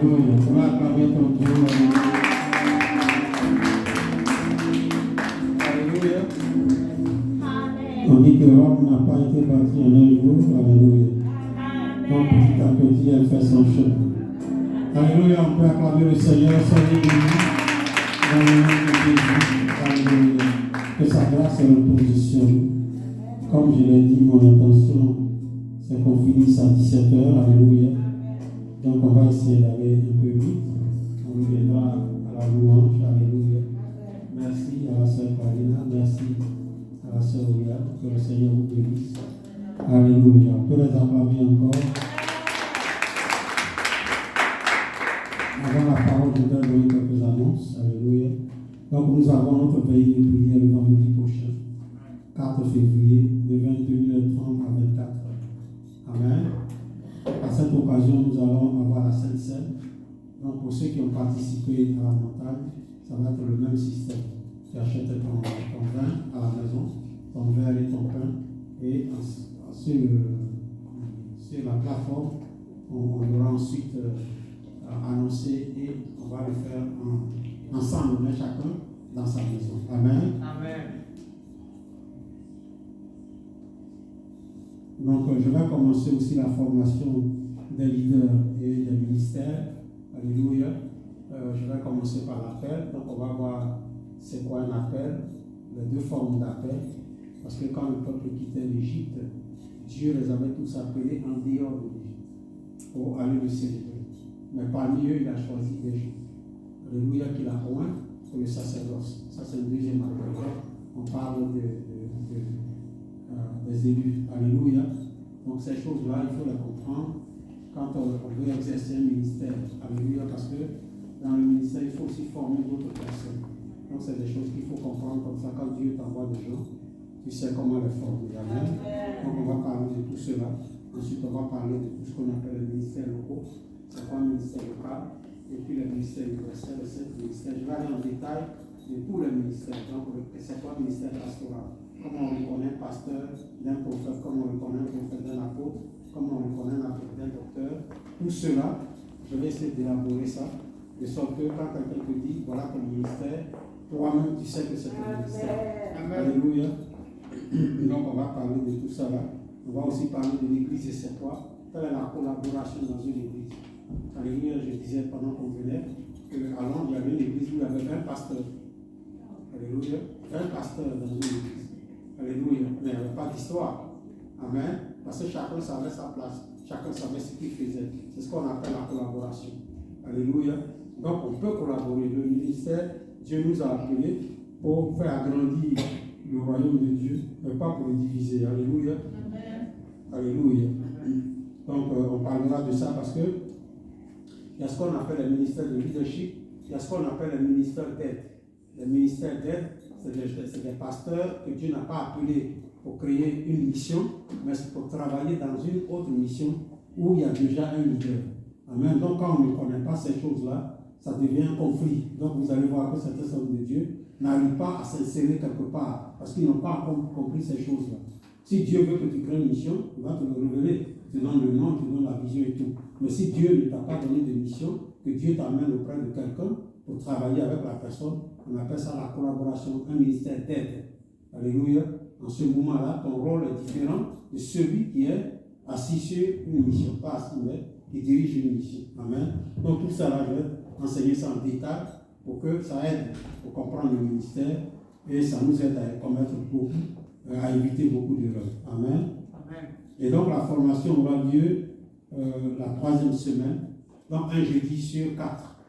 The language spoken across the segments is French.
Alléluia. On va acclamer ton Dieu. Alléluia. On dit que Rome n'a pas été bâtie en un jour. Alléluia. Donc petit à petit, elle fait son chemin. Alléluia. On peut acclamer le Seigneur. Soyez bénis. Dans le nom de Jésus. Alléluia. Que sa grâce se repositionne. Comme je l'ai dit, mon intention, c'est qu'on finisse à 17h. Alléluia. Donc on va essayer d'aller un peu vite. On reviendra à la louange. Alléluia. Merci à la sœur Karina. Merci à la sœur Olia. Que le Seigneur vous bénisse. Alléluia. On peut les acclamer encore. Avant la parole, je voudrais donner quelques annonces. Alléluia. Donc nous avons notre veille de prière le vendredi prochain, 4 février, de 21h30 à 24h. Amen. À cette occasion, nous allons avoir la Sainte Seine. Donc, pour ceux qui ont participé à la montagne, ça va être le même système. Tu achètes ton vin à la maison, ton verre et ton pain, et sur la plateforme, on aura ensuite annoncé et on va le faire ensemble, mais chacun dans sa maison. Amen. Amen. Donc, je vais commencer aussi la formation des leaders et des ministères. Alléluia. Je vais commencer par l'appel. Donc, on va voir c'est quoi un appel, les deux formes d'appel. Parce que quand le peuple quittait l'Égypte, Dieu les avait tous appelés en dehors de l'Égypte pour aller le célébrer. Mais parmi eux, il a choisi des gens. Alléluia, qu'il a oint pour le sacerdoce. Ça, c'est le deuxième appel. On parle des élus. Alléluia. Donc ces choses-là, il faut les comprendre quand on veut exercer un ministère. Alléluia. Parce que dans le ministère, il faut aussi former d'autres personnes. Donc c'est des choses qu'il faut comprendre comme ça. Quand Dieu t'envoie des gens, tu sais comment les former. Amen. Donc on va parler de tout cela. Ensuite, on va parler de tout ce qu'on appelle le ministère local. C'est quoi un ministère local? Et puis le ministère universel, le 7 ministères. Je vais aller en détail de tous les ministères. Donc, c'est quoi le ministère pastoral? Comment on reconnaît un pasteur d'un prophète, comment on reconnaît un prophète d'un apôtre, comment on reconnaît un apôtre d'un docteur. Tout cela, je vais essayer d'élaborer ça, de sorte que quand quelqu'un te dit, voilà ton ministère, toi-même tu sais que c'est ton ministère. Amen. Alléluia. Donc on va parler de tout ça là. On va aussi parler de l'église et c'est quoi? Quelle est la collaboration dans une église? Alléluia, je disais pendant qu'on venait qu'à Londres, il y avait une église où il y avait un pasteur. Alléluia. Un pasteur dans une église. Alléluia. Mais il n'y avait pas d'histoire. Amen. Parce que chacun savait sa place. Chacun savait ce qu'il faisait. C'est ce qu'on appelle la collaboration. Alléluia. Donc on peut collaborer. Le ministère, Dieu nous a appelés pour faire agrandir le royaume de Dieu, mais pas pour le diviser. Alléluia. Amen. Alléluia. Donc on parlera de ça parce que il y a ce qu'on appelle le ministère de leadership, il y a ce qu'on appelle le ministère d'aide. Le ministère d'aide, c'est des pasteurs que Dieu n'a pas appelés pour créer une mission, mais c'est pour travailler dans une autre mission où il y a déjà un leader. Amen. Donc quand on ne connaît pas ces choses-là, ça devient un conflit. Donc vous allez voir que certains hommes de Dieu n'arrivent pas à s'insérer quelque part parce qu'ils n'ont pas compris ces choses-là. Si Dieu veut que tu crées une mission, il va te le révéler. Tu donnes le nom, tu donnes la vision et tout. Mais si Dieu ne t'a pas donné de mission, que Dieu t'amène auprès de quelqu'un pour travailler avec la personne, on appelle ça la collaboration, un ministère d'aide. Alléluia. En ce moment-là, ton rôle est différent de celui qui est assis sur une mission. Pas assis, mais qui dirige une mission. Amen. Donc tout ça là, je vais enseigner ça en détail pour que ça aide pour comprendre le ministère et ça nous aide à commettre beaucoup, à éviter beaucoup d'erreurs. Amen. Et donc la formation aura lieu la 3e semaine, donc un jeudi sur 4.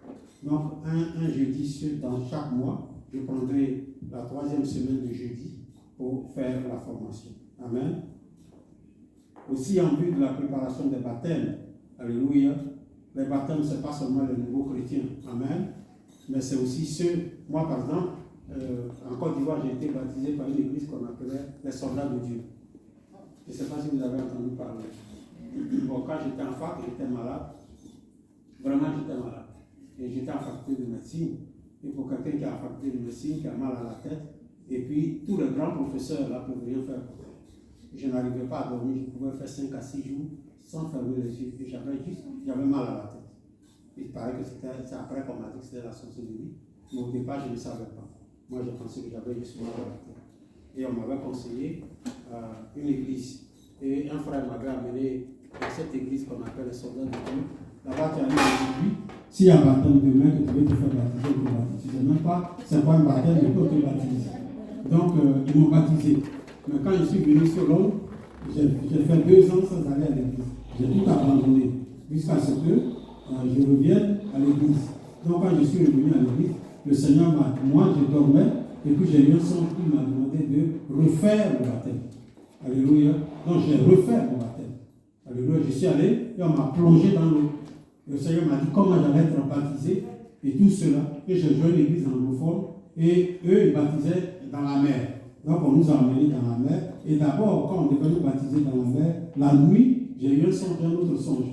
Donc un jeudi dans chaque mois, je prendrai la 3e semaine de jeudi pour faire la formation. Amen. Aussi en vue de la préparation des baptêmes, alléluia, les baptêmes ce n'est pas seulement les nouveaux chrétiens, amen, mais c'est aussi ceux, moi par exemple, en Côte d'Ivoire j'ai été baptisé par une église qu'on appelait les soldats de Dieu. Je ne sais pas si vous avez entendu parler. Bon, quand j'étais en fac, j'étais malade. Vraiment, j'étais malade. Et j'étais en faculté de médecine. Et pour quelqu'un qui a en faculté de médecine, qui a mal à la tête, et puis tous les grands professeurs là ne peuvent rien faire. Je n'arrivais pas à dormir. Je pouvais faire 5 à 6 jours sans fermer les yeux. Et j'avais mal à la tête. Il paraît que c'est après qu'on m'a dit que c'était la sorcellerie. Mais au départ, je ne savais pas. Moi, je pensais que j'avais juste mal à la tête. Et on m'avait conseillé une église. Et un frère m'avait amené dans cette église qu'on appelle les soldats de Dieu. Là-bas, tu arrives aujourd'hui. S'il y a un baptême demain que tu veux te faire baptiser, tu te baptises. Tu ne sais même pas, c'est pas un baptême, mais tu te baptises. Donc, ils m'ont baptisé. Mais quand je suis venu sur Londres, j'ai fait 2 ans sans aller à l'église. J'ai tout abandonné. Jusqu'à ce que je revienne à l'église. Donc, quand je suis revenu à l'église, le Seigneur moi, je dormais, et puis j'ai eu un son qui m'a demandé de refaire le baptême. Alléluia. Donc, j'ai refait mon baptême. Alléluia. Je suis allé, et on m'a plongé dans l'eau. Le Seigneur m'a dit comment j'allais être baptisé, et tout cela. Et j'ai joint l'église anglophone, et eux, ils baptisaient dans la mer. Donc, on nous a emmenés dans la mer. Et d'abord, quand on devait nous baptiser dans la mer, la nuit, j'ai eu un songe, un autre songe.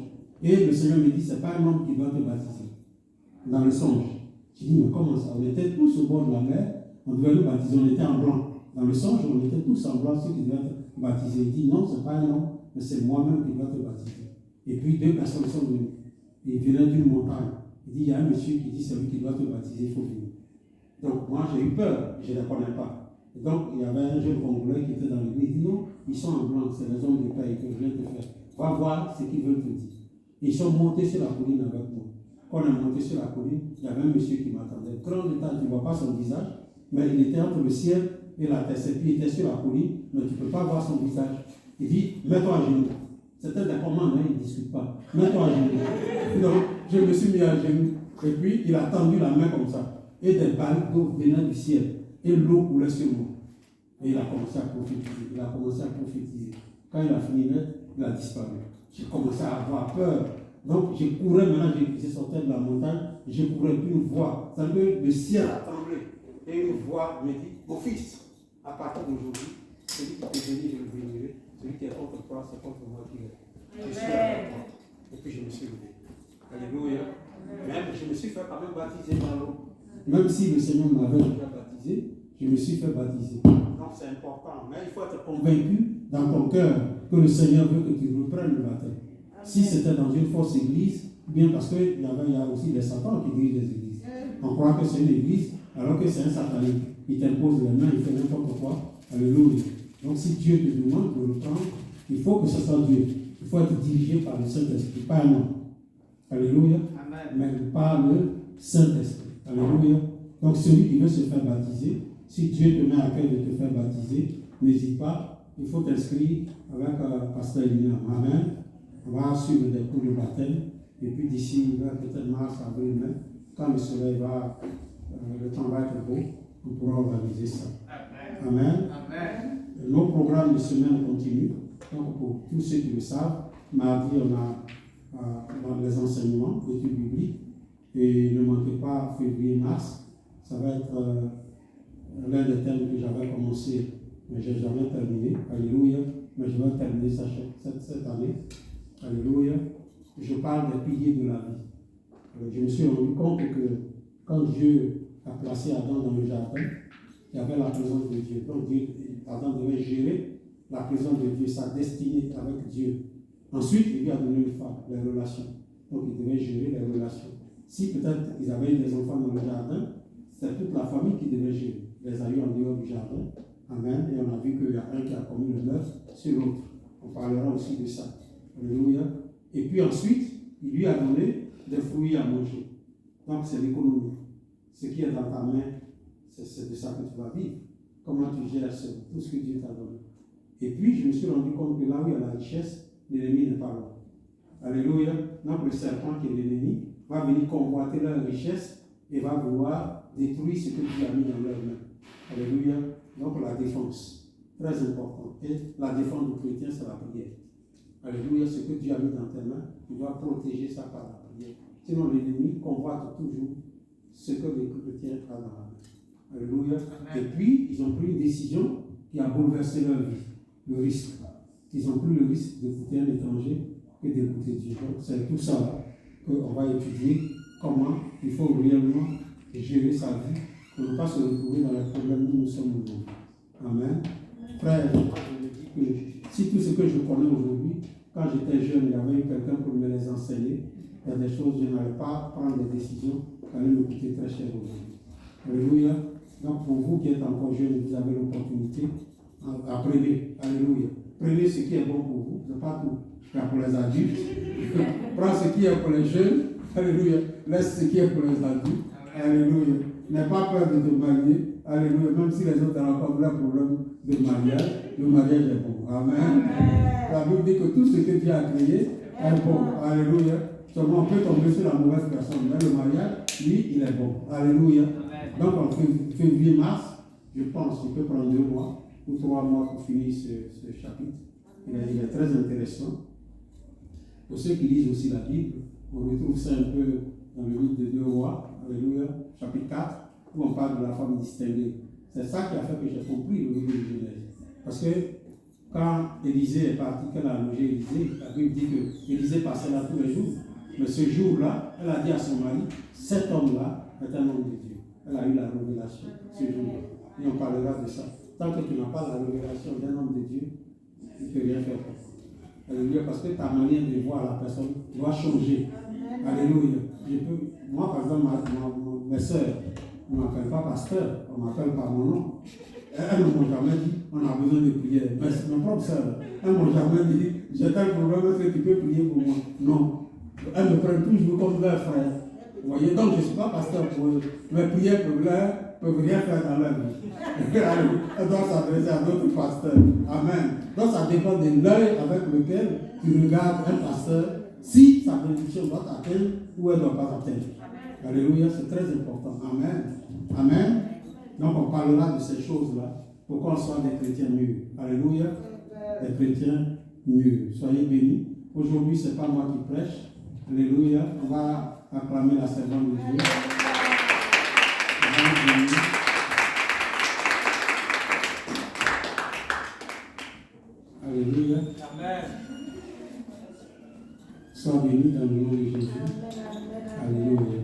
Et le Seigneur me dit, ce n'est pas un homme qui doit te baptiser. Dans le songe. Je dis, mais comment ça? On était tous au bord de la mer, on devait nous baptiser, on était en blanc. Dans le songe, on était tous en blanc, ceux qui devaient être baptisés. Il dit, non, ce n'est pas un homme, mais c'est moi-même qui dois te baptiser. Et puis 2 personnes sont venues. Ils venaient d'une montagne. Il dit, il y a un monsieur qui dit, c'est lui qui doit te baptiser, il faut venir. Donc moi, j'ai eu peur, je ne les connais pas. Et donc, il y avait un jeune Congolais qui était dans l'église. Il dit, non, ils sont en blanc, c'est les hommes de paix que je viens te faire. Va voir ce qu'ils veulent te dire. Ils sont montés sur la colline avec moi. Quand on est monté sur la colline, il y avait un monsieur qui m'attendait. Grand détail, tu ne vois pas son visage, mais il était entre le ciel et la terre. Et puis il était sur la colline, mais tu ne peux pas voir son visage. Il dit, mets-toi à genoux. C'était des commandes, hein, il ne discute pas. Mets-toi à genoux. Donc, je me suis mis à genoux. Et puis, il a tendu la main comme ça. Et des balles d'eau venaient du ciel. Et l'eau coulait sur moi. Et il a commencé à prophétiser. Quand il a fini, il a disparu. J'ai commencé à avoir peur. Donc, je courais maintenant, je sortais de la montagne, je courais, puis une voix. Ça veut dire que le ciel a tremblé. Et une voix me dit, mon fils, à partir d'aujourd'hui, celui qui t'est béni, je le bénirai. Celui qui est contre toi, c'est contre moi qui est. Je suis avec toi. Et puis je me suis levé. Alléluia. Même, je me suis fait quand même baptiser dans l'eau. Même si le Seigneur m'avait déjà baptisé, je me suis fait baptiser. Donc c'est important. Mais il faut être convaincu dans ton cœur que le Seigneur veut que tu reprennes le baptême. Si c'était dans une fausse église, bien parce qu'il y a aussi des satans qui dirigent les églises. On croit que c'est une église, alors que c'est un satanique. Il t'impose les mains, il fait n'importe quoi. Alléluia. Donc si Dieu te demande de le prendre, il faut que ce soit Dieu. Il faut être dirigé par le Saint-Esprit, pas un homme. Alléluia. Amen. Mais par le Saint-Esprit. Alléluia. Donc celui qui veut se faire baptiser, si Dieu te met à cœur de te faire baptiser, n'hésite pas. Il faut t'inscrire avec Pasteur Elina. Amen. On va suivre des cours de baptême. Et puis d'ici, peut-être mars, avril, mai, quand le soleil va, le temps va être beau, on pourra organiser ça. Amen. Amen. Nos programmes de semaine continuent. Donc pour tous ceux qui le savent, mardi, on a les enseignements d'études bibliques. Et ne manquez pas février-mars. Ça va être l'un des thèmes que j'avais commencé, mais je n'ai jamais terminé. Alléluia. Mais je vais terminer ça cette année. Alléluia. Je parle des piliers de la vie. Alors, je me suis rendu compte que quand Dieu a placé Adam dans le jardin, il y avait la présence de Dieu. Donc Adam devait gérer la présence de Dieu, sa destinée avec Dieu. Ensuite, il lui a donné une femme, les relations. Donc il devait gérer les relations. Si peut-être ils avaient eu des enfants dans le jardin, c'est toute la famille qui devait gérer. Les a eu en dehors du jardin. Amen. Et on a vu qu'il y a un qui a commis le meurtre sur l'autre. On parlera aussi de ça. Alléluia. Et puis ensuite, il lui a donné des fruits à manger. Donc c'est l'économie. Ce qui est dans ta main, c'est de ça que tu vas vivre. Comment tu gères tout ce que Dieu t'a donné. Et puis je me suis rendu compte que là où il y a la richesse, l'ennemi n'est pas là. Alléluia. Donc le serpent qui est l'ennemi va venir convoiter leur richesse et va vouloir détruire ce que Dieu a mis dans leurs mains. Alléluia. Donc la défense, très important. Et la défense du chrétien, c'est la prière. Alléluia, ce que Dieu a mis dans tes mains, tu dois protéger ça par la prière. Sinon l'ennemi convoite toujours ce que le chrétien a dans la main. Alléluia. Amen. Et puis, ils ont pris une décision qui a bouleversé leur vie. Le risque. Ils ont pris le risque d'écouter un étranger que d'écouter Dieu. Donc, c'est tout ça qu'on va étudier, comment il faut réellement gérer sa vie pour ne pas se retrouver dans les problèmes où nous sommes aujourd'hui. Amen. Frère, je me dis que si tout ce que je connais aujourd'hui, quand j'étais jeune, il y avait eu quelqu'un pour me les enseigner, il y a des choses, je n'allais pas prendre des décisions qui allaient me coûter très cher aujourd'hui. Alléluia. Donc pour vous qui êtes encore jeunes, vous avez l'opportunité à prêner. Alléluia. Prenez ce qui est bon pour vous, ce n'est pas tout. Il y a pour les adultes. Prends ce qui est pour les jeunes. Alléluia. Laisse ce qui est pour les adultes. Alléluia. N'aie pas peur de te marier. Alléluia. Même si les autres rencontrent un problème de mariage, le mariage est bon. Amen. La Bible dit que tout ce que Dieu a créé est bon. Alléluia. Seulement on peut tomber sur la mauvaise personne. Mais le mariage, lui, il est bon. Alléluia. Donc en février-mars, je pense qu'il peut prendre 2 mois ou 3 mois pour finir ce chapitre. Il est très intéressant. Pour ceux qui lisent aussi la Bible, on retrouve ça un peu dans le livre de 2 rois, Alléluia, chapitre 4, où on parle de la femme distinguée. C'est ça qui a fait que j'ai compris le livre de Genèse. Parce que quand Élisée est parti, qu'elle a logé Élisée, la Bible dit que Élisée passait là tous les jours. Mais ce jour-là, elle a dit à son mari, cet homme-là est un homme de Dieu. Elle a eu la révélation ce jour-là. Et on parlera de ça. Tant que tu n'as pas la révélation d'un homme de Dieu, tu ne peux rien faire pour ça. Alléluia, parce que ta manière de voir la personne doit changer. Alléluia. Moi, par exemple, mes soeurs ne m'appellent pas pasteur, on m'appelle par mon nom. Elles ne m'ont jamais dit, on a besoin de prière. Mais mes propres soeurs, elles ne m'ont jamais dit, j'ai tel problème, est-ce que tu peux prier pour moi? Non. Elles me prennent toujours comme leur frère. Vous voyez, donc je ne suis pas pasteur pour eux. Mes prières pour leur ne peuvent rien faire dans leur vie. Elles doivent s'adresser à d'autres pasteurs. Amen. Donc ça dépend de l'œil avec lequel tu regardes un pasteur, si sa bénédiction doit t'atteindre ou elle ne doit pas t'atteindre. Alléluia, c'est très important. Amen. Amen. Donc on parlera de ces choses-là pour qu'on soit des chrétiens mûrs. Alléluia. Des chrétiens mûrs. Soyez bénis. Aujourd'hui, ce n'est pas moi qui prêche. Alléluia. On va acclamer la servante de Dieu. Alléluia. Amen. Sois béni dans le nom de Jésus. Alléluia.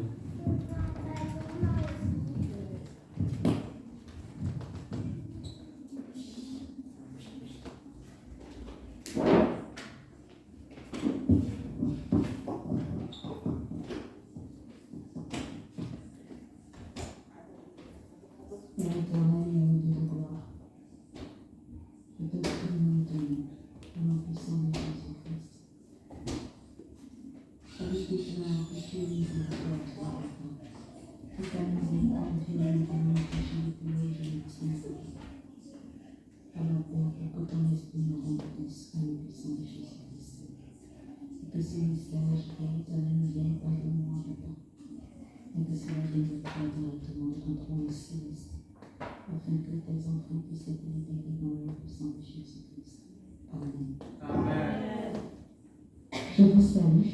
Je vous salue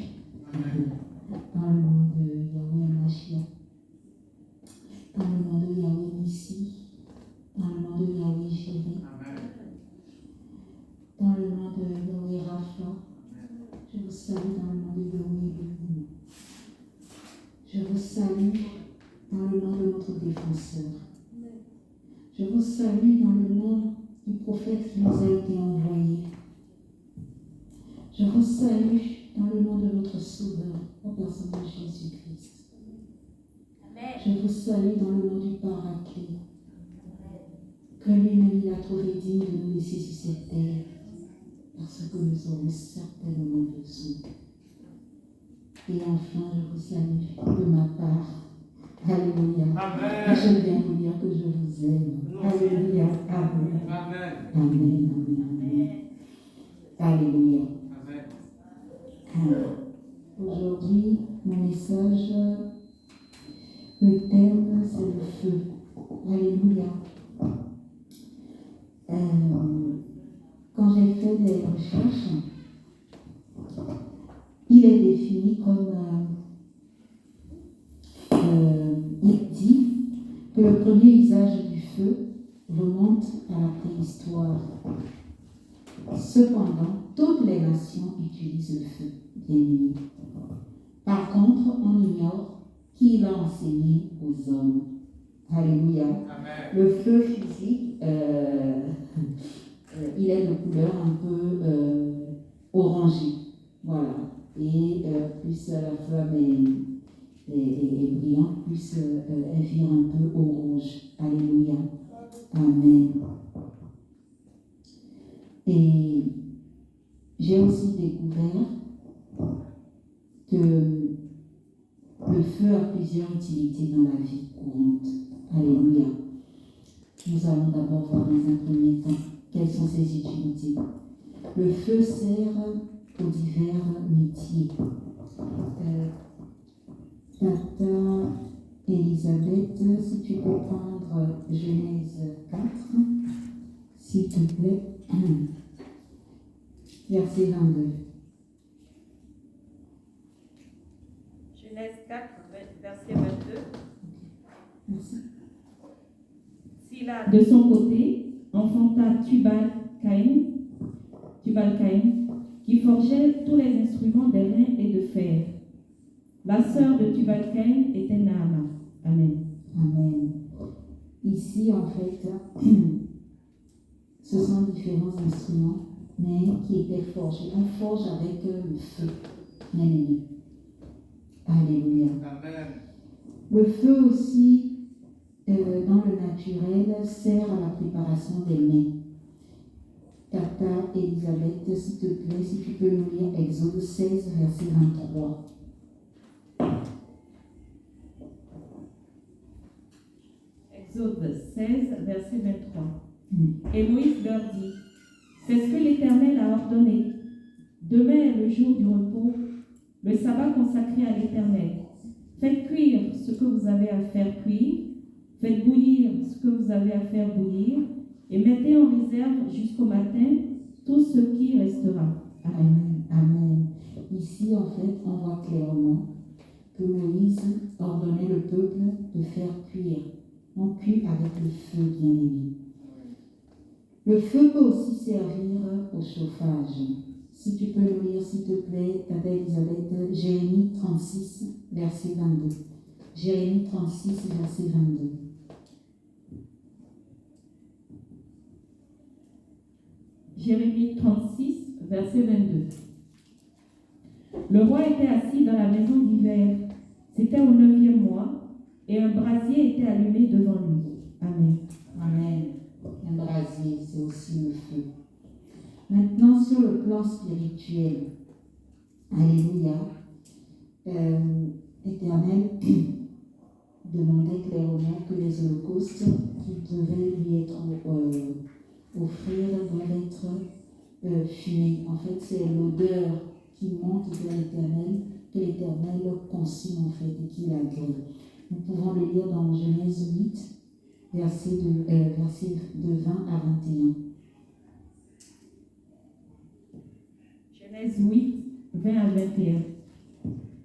dans le nom de Yahweh Mashiach, dans le nom de Yahweh Nissi, dans le nom de Yahweh Jireh, dans le nom de Yahweh Rapha. Je vous salue dans le nom de Yahweh Elohim. Je vous salue dans le nom de notre défenseur. Je vous salue dans le nom du prophète qui nous a été envoyé. Je vous salue dans le nom de notre Sauveur, la personne de Jésus-Christ. Je vous salue dans le nom du Paraclet, que lui-même il a trouvé digne de nous laisser sur cette terre, parce que nous aurons certainement besoin. Et enfin, je vous salue de ma part. Alléluia. Amen. Je viens vous dire que je vous aime. Alléluia. Amen. Amen. Amen. Amen. Alléluia. Aujourd'hui, mon message, le thème, c'est le feu. Alléluia. Quand j'ai fait des recherches, il est défini comme, il dit que le premier usage du feu remonte à la préhistoire. Cependant, toutes les nations utilisent le feu, bien aimé. Par contre, on ignore qui l'a enseigné aux hommes. Alléluia. Amen. Le feu physique, il est de couleur un peu orangée. Voilà. et plus la flamme est brillante, plus elle vire un peu au rouge. Alléluia. Amen. Et j'ai aussi découvert que le feu a plusieurs utilités dans la vie courante. Alléluia. Nous allons d'abord voir dans un premier temps quelles sont ses utilités. Le feu sert aux divers métiers. Tata Elisabeth, si tu peux prendre Genèse 4, s'il te plaît, verset 22. Genèse 4, verset 22. Merci. Sila, de son côté, enfanta Tubal-Caïn, qui forgeait tous les instruments d'airain et de fer. La sœur de Tubal-Caïn était Naama. Amen. Amen. Ici, en fait, ce sont différents instruments, mais qui étaient forgés. On forge avec le feu, bien aimé. Alléluia. Amen. Le feu aussi, dans le naturel, sert à la préparation des mets. Tata Elisabeth, s'il te plaît, si tu peux nous lire Exode 16, verset 23. Exode 16, verset 23. Et Moïse leur dit, c'est ce que l'Éternel a ordonné. Demain est le jour du repos, le sabbat consacré à l'Éternel. Faites cuire ce que vous avez à faire cuire, faites bouillir ce que vous avez à faire bouillir, et mettez en réserve jusqu'au matin tout ce qui restera. Amen. Amen. Ici, en fait, on voit clairement que Moïse ordonnait le peuple de faire cuire. On cuit avec le feu, bien aimé. Le feu peut aussi servir au chauffage. Si tu peux nous lire, s'il te plaît, Tata Elisabeth, Jérémie 36, verset 22. Jérémie 36, verset 22. Jérémie 36, verset 22. Le roi était assis dans la maison d'hiver. C'était au 9e mois, et un brasier était allumé devant lui. Amen. Amen. Un brasier, c'est aussi le feu. Maintenant, sur le plan spirituel, alléluia, l'Éternel demandait clairement que les holocaustes qui devaient lui être offerts doivent être fumés. En fait, c'est l'odeur qui monte vers l'Éternel, que l'Éternel consigne en fait et qu'il agrée. Nous pouvons le lire dans Genèse 8, verset de 20 à 21. Genèse 8, 20 à 21.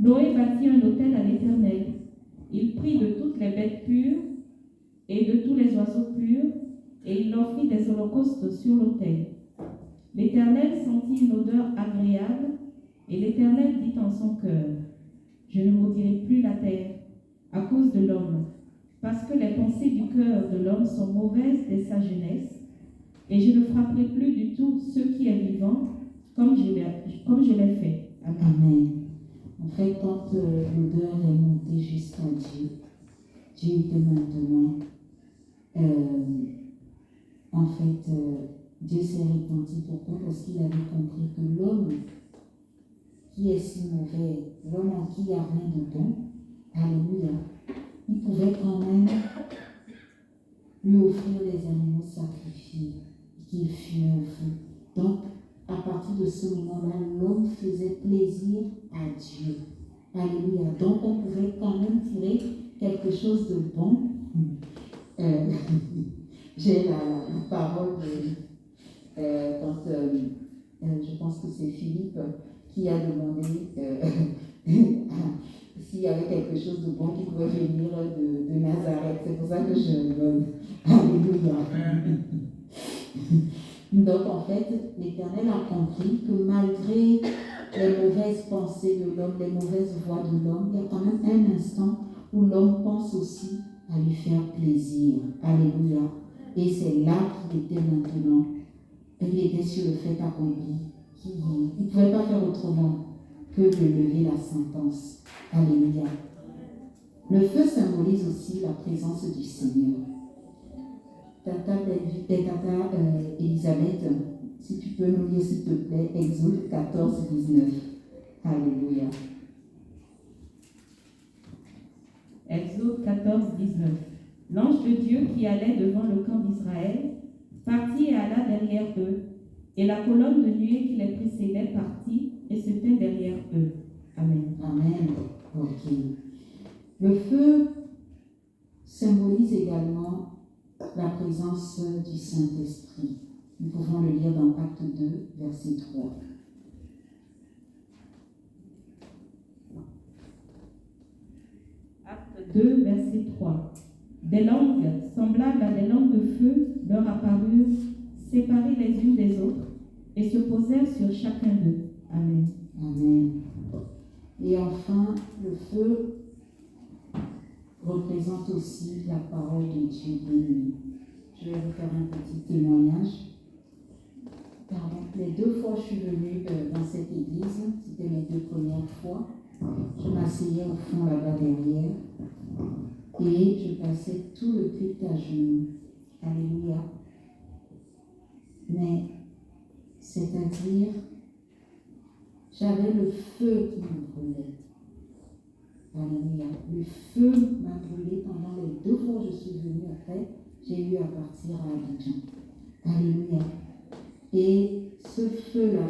Noé bâtit un autel à l'Éternel. Il prit de toutes les bêtes pures et de tous les oiseaux purs, et il offrit des holocaustes sur l'autel. L'Éternel sentit une odeur agréable, et l'Éternel dit en son cœur, je ne maudirai plus la terre à cause de l'homme, parce que les pensées du cœur de l'homme sont mauvaises dès sa jeunesse, et je ne frapperai plus du tout ce qui est vivant, comme je l'ai fait. Amen. Amen. En fait, quand l'odeur est montée jusqu'à Dieu, Dieu était maintenant, Dieu s'est repenti. Pourquoi? Parce qu'il avait compris que l'homme qui est si mauvais, l'homme en qui il n'y a rien de bon, alléluia, il pouvait quand même lui offrir des animaux sacrifiés qu'il fumait au feu. Donc, à partir de ce moment-là, l'homme faisait plaisir à Dieu. Alléluia. Donc, on pouvait quand même tirer quelque chose de bon. J'ai la parole je pense que c'est Philippe qui a demandé s'il y avait quelque chose de bon qui pouvait venir de Nazareth. C'est pour ça que je donne. Alléluia. Donc en fait, l'Éternel a compris que malgré les mauvaises pensées de l'homme, les mauvaises voies de l'homme, il y a quand même un instant où l'homme pense aussi à lui faire plaisir. Alléluia. Et c'est là qu'il était maintenant. Il était sur le fait accompli. Il ne pouvait pas faire autrement que de lever la sentence. Alléluia. Le feu symbolise aussi la présence du Seigneur. Tata Elisabeth, si tu peux nous lire s'il te plaît, Exode 14, 19. Alléluia. Exode 14, 19. L'ange de Dieu qui allait devant le camp d'Israël partit et alla derrière eux, et la colonne de nuée qui les précédait partit et se tint derrière eux. Amen. Amen. Ok. Le feu symbolise également la présence du Saint-Esprit. Nous pouvons le lire dans Acte 2, verset 3. Acte 2, verset 3. Des langues semblables à des langues de feu leur apparurent, séparées les unes des autres, et se posèrent sur chacun d'eux. Amen. Amen. Et enfin, le feu représente aussi la parole de Dieu béni. Je vais vous faire un petit témoignage. Pardon. Les 2 fois je suis venue dans cette église, c'était mes 2 premières fois. Je m'asseyais au fond là-bas derrière et je passais tout le culte à genoux. Alléluia. Mais c'est-à-dire, j'avais le feu qui me brûlait. Alléluia. Le feu m'a brûlé pendant les 2 fois que je suis venue après. J'ai eu à partir à Abidjan. Alléluia. Et ce feu-là,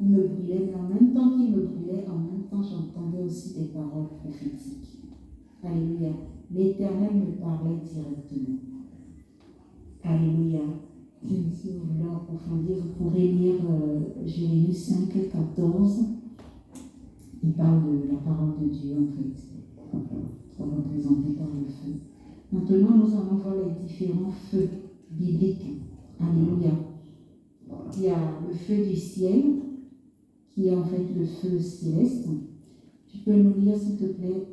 il me brûlait, mais en même temps qu'il me brûlait, en même temps j'entendais aussi des paroles prophétiques. Alléluia. L'Éternel me parlait directement. Alléluia. Si vous voulez approfondir, vous pourrez lire Jérémie 5, 14. Il parle de la parole de Dieu, en fait, représentée par le feu. Maintenant, nous allons voir les différents feux bibliques. Alléluia. Il y a le feu du ciel, qui est en fait le feu céleste. Tu peux nous lire, s'il te plaît,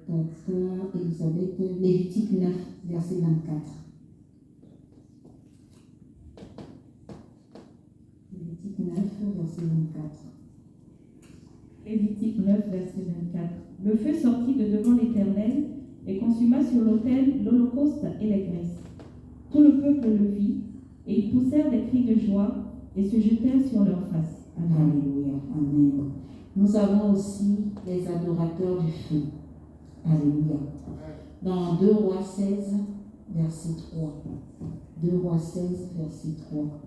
Tata Elisabeth, Lévitique 9, verset 24. Lévitique 9, verset 24. Lévitique 9, verset 24. Le feu sortit de devant l'Éternel et consuma sur l'autel l'holocauste et les graisses. Tout le peuple le vit, et ils poussèrent des cris de joie et se jetèrent sur leurs faces. Amen. Alléluia. Amen. Nous avons aussi les adorateurs du feu. Alléluia. Dans 2 Rois 16, verset 3. 2 Rois 16, verset 3.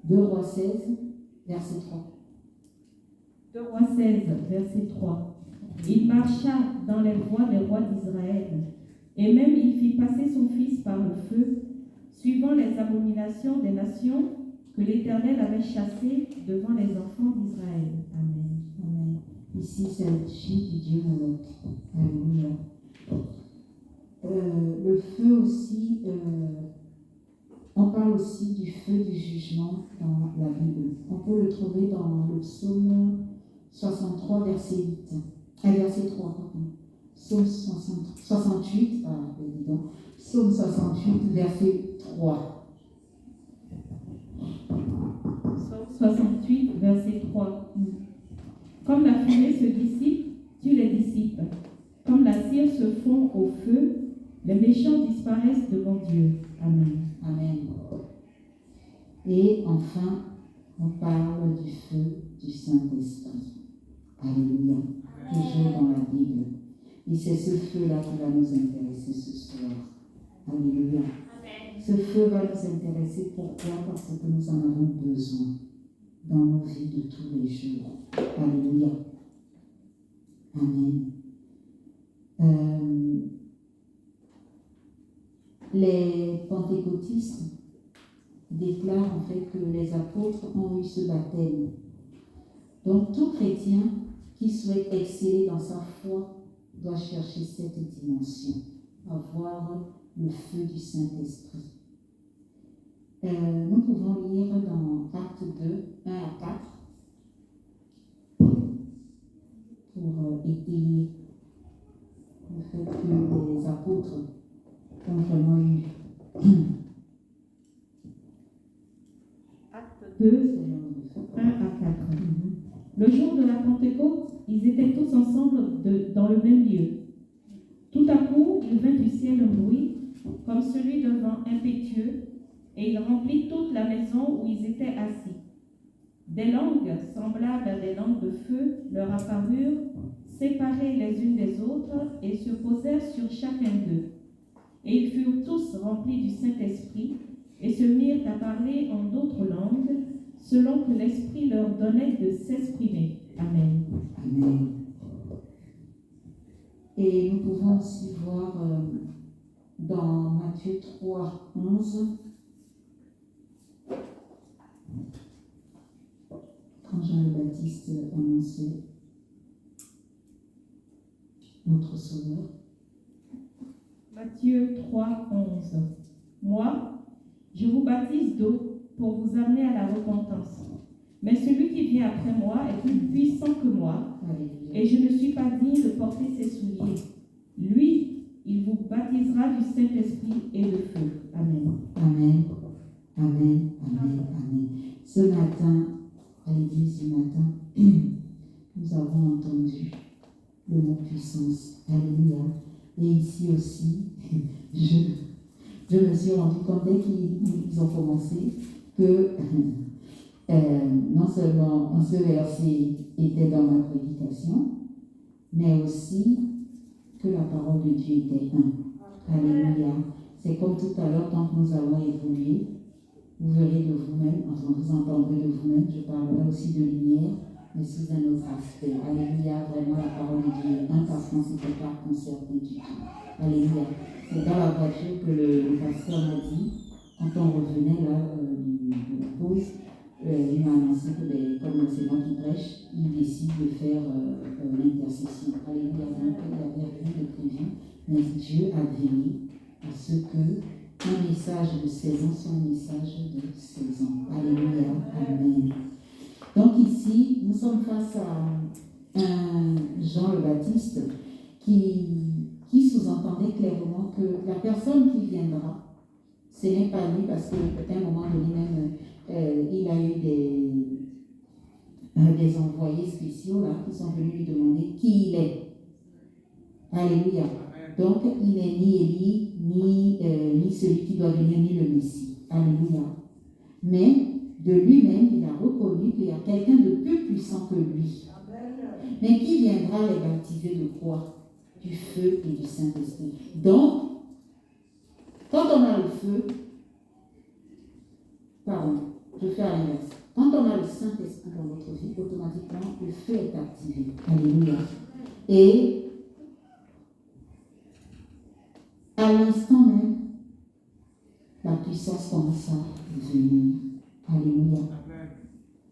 Deux Rois 16, verset 3. 2 Rois 16, verset 3. Il marcha dans les voies des rois d'Israël, et même il fit passer son fils par le feu, suivant les abominations des nations que l'Éternel avait chassées devant les enfants d'Israël. Amen. Amen. Ici, c'est le chien du Dieu Moloch. Alléluia. Le feu aussi, on parle aussi du feu du jugement dans la Bible. On peut le trouver dans le psaume 63, verset 8. Verset 3, pardon. Psaume 68, Psaume 68, verset 3. Psaume 68, verset 3. Comme la fumée se dissipe, tu les dissipes. Comme la cire se fond au feu, les méchants disparaissent devant Dieu. Amen. Amen. Et enfin, on parle du feu du Saint-Esprit. Alléluia. Toujours dans la Bible. Et c'est ce feu-là qui va nous intéresser ce soir. Alléluia. Amen. Ce feu va nous intéresser. Pourquoi? Parce que nous en avons besoin dans nos vies de tous les jours. Alléluia. Amen. Les pentecôtistes déclarent en fait que les apôtres ont eu ce baptême. Donc tout chrétien qui souhaite exceller dans sa foi doit chercher cette dimension, avoir le feu du Saint-Esprit. Nous pouvons lire dans Acte 2, 1 à 4, pour étayer le fait que les apôtres Acte 2, 1 à 4. Le jour de la Pentecôte, ils étaient tous ensemble dans le même lieu. Tout à coup, il vint du ciel un bruit, comme celui d'un vent impétueux, et il remplit toute la maison où ils étaient assis. Des langues, semblables à des langues de feu, leur apparurent, séparées les unes des autres, et se posèrent sur chacun d'eux. Et ils furent tous remplis du Saint-Esprit, et se mirent à parler en d'autres langues, selon que l'Esprit leur donnait de s'exprimer. Amen. Amen. Et nous pouvons aussi voir dans Matthieu 3, 11, quand Jean le Baptiste annonçait notre Sauveur. Matthieu 3, 11. Moi, je vous baptise d'eau pour vous amener à la repentance. Mais celui qui vient après moi est plus puissant que moi, et je ne suis pas digne de porter ses souliers. Lui, il vous baptisera du Saint-Esprit et de feu. Amen. Amen. Amen. Amen. Amen. Ce matin, à l'église du matin, nous avons entendu le mot puissance. Alléluia. Et ici aussi, je me suis rendu compte dès qu'ils ont commencé que non seulement ce verset était dans ma prédication, mais aussi que la parole de Dieu était un. Alléluia. C'est comme tout à l'heure, quand nous avons évolué, vous verrez de vous-même, enfin vous entendrez de vous-même, je parlerai aussi de lumière, mais sous un autre aspect. Alléluia, vraiment la parole de Dieu est un, parce qu'on ne s'était pas concerté du tout. Alléluia. C'est dans la voiture que le pasteur m'a dit, quand on revenait là de la pause, il m'a annoncé que comme c'est moi qui prêche, il décide de faire l'intercession. Alléluia, donc il n'y avait rien de prévu, mais Dieu a veillé à ce que un message de 16 ans soit un message de 16 ans. Alléluia, amen. Donc ici, nous sommes face à un Jean le Baptiste qui sous-entendait clairement que la personne qui viendra, ce n'est pas lui, parce qu'à un moment donné même, il a eu des envoyés spéciaux là, qui sont venus lui demander qui il est. Alléluia. Donc, il n'est ni Élie, ni celui qui doit venir, ni le Messie. Alléluia. Mais de lui-même, il a reconnu qu'il y a quelqu'un de plus puissant que lui. Mais qui viendra les baptiser de quoi? Du feu et du Saint-Esprit. Donc, quand on a le feu, pardon, je fais à l'inverse. Quand on a le Saint-Esprit dans notre vie, automatiquement, le feu est activé. Alléluia. Et à l'instant même, la puissance commence à venir. Alléluia.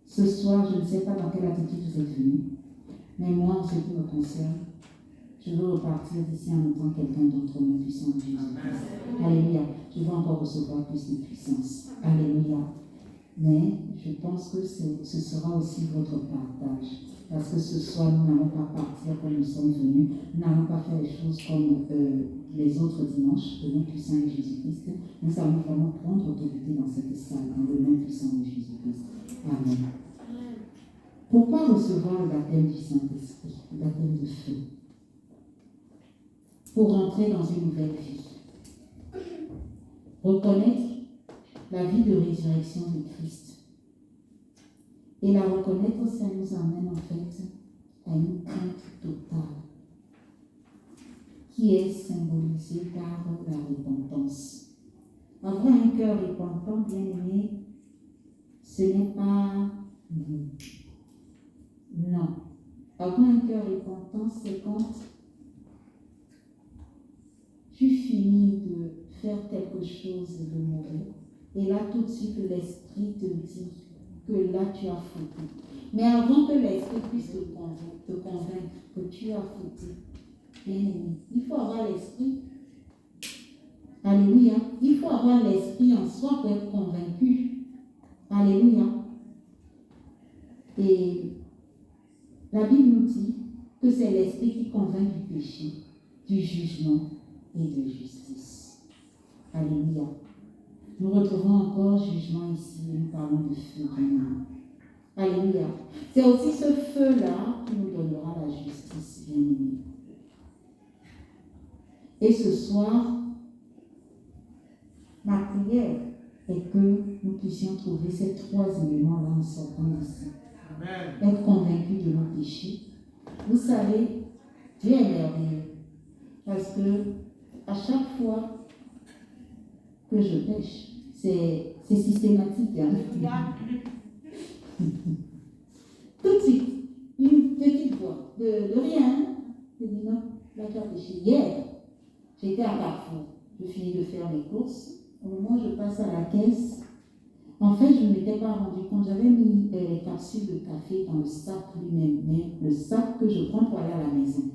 Ce soir, je ne sais pas dans quelle attitude vous êtes venus, mais moi, en ce qui me concerne, je veux repartir d'ici en étant quelqu'un d'autrement puissant que Jésus. Alléluia. Je veux encore recevoir plus de puissance. Alléluia. Mais je pense que ce sera aussi votre partage. Parce que ce soir, nous n'allons pas partir comme nous sommes venus. Nous n'allons pas faire les choses comme les autres dimanches, le nom puissant de Jésus-Christ. Nous allons vraiment prendre autorité dans cette salle, dans le nom puissant de Jésus-Christ. Amen. Pourquoi recevoir le baptême du Saint-Esprit, le baptême de feu? Pour entrer dans une nouvelle vie. Reconnaître la vie de résurrection de Christ. Et la reconnaître, ça nous amène en fait à une crainte totale, qui est symbolisée par la repentance. Avoir un cœur repentant, bien aimé, ce n'est pas... Non. Avoir un cœur repentant, c'est quand tu finis de faire quelque chose de mauvais, et là tout de suite l'esprit te dit que là tu as fauté. Mais avant que l'esprit puisse te convaincre que tu as fauté, bien aimé, il faut avoir l'esprit. Alléluia. Il faut avoir l'esprit en soi pour être convaincu. Alléluia. Et la Bible nous dit que c'est l'esprit qui convainc du péché, du jugement et de justice. Alléluia. Nous retrouvons encore jugement ici, nous parlons de feu. Alléluia. C'est aussi ce feu-là qui nous donnera la justice, bien-aimés. Et ce soir, ma prière est que nous puissions trouver ces trois éléments-là en sortant d'ici. Être convaincus de nos péchés. Vous savez, Dieu est merveilleux. Parce que à chaque fois que je pêche, c'est systématique. Hein? Tout de suite, une petite voix de rien. Je dis non, là tu as péché. Hier, j'étais à Carrefour. Je finis de faire mes courses. Au moment où je passe à la caisse, en fait, je ne m'étais pas rendu compte. J'avais mis les capsules de café dans le sac lui-même, mais le sac que je prends pour aller à la maison.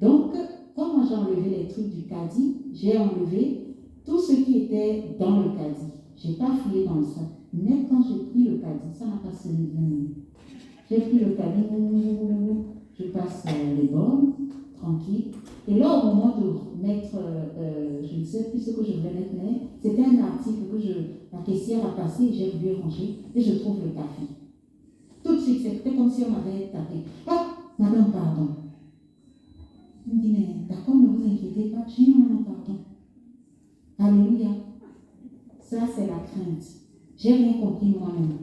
Donc, quand moi j'ai enlevé les trucs du caddie, j'ai enlevé tout ce qui était dans le caddie. Je n'ai pas fouillé dans le sac. Mais quand j'ai pris le caddie, ça n'a pas sonné bien. J'ai pris le caddie, je passe les bornes, tranquille. Et là, au moment de mettre, je ne sais plus ce que je voulais mettre, mais c'était un article que la caissière a passé et j'ai voulu ranger et je trouve le café. Tout de suite, c'était comme si on m'avait tapé. Ah, madame, pardon. Elle me dit, mais d'accord, ne vous inquiétez pas. Je dis, non, pardon. Alléluia. Ça, c'est la crainte. J'ai rien compris moi-même.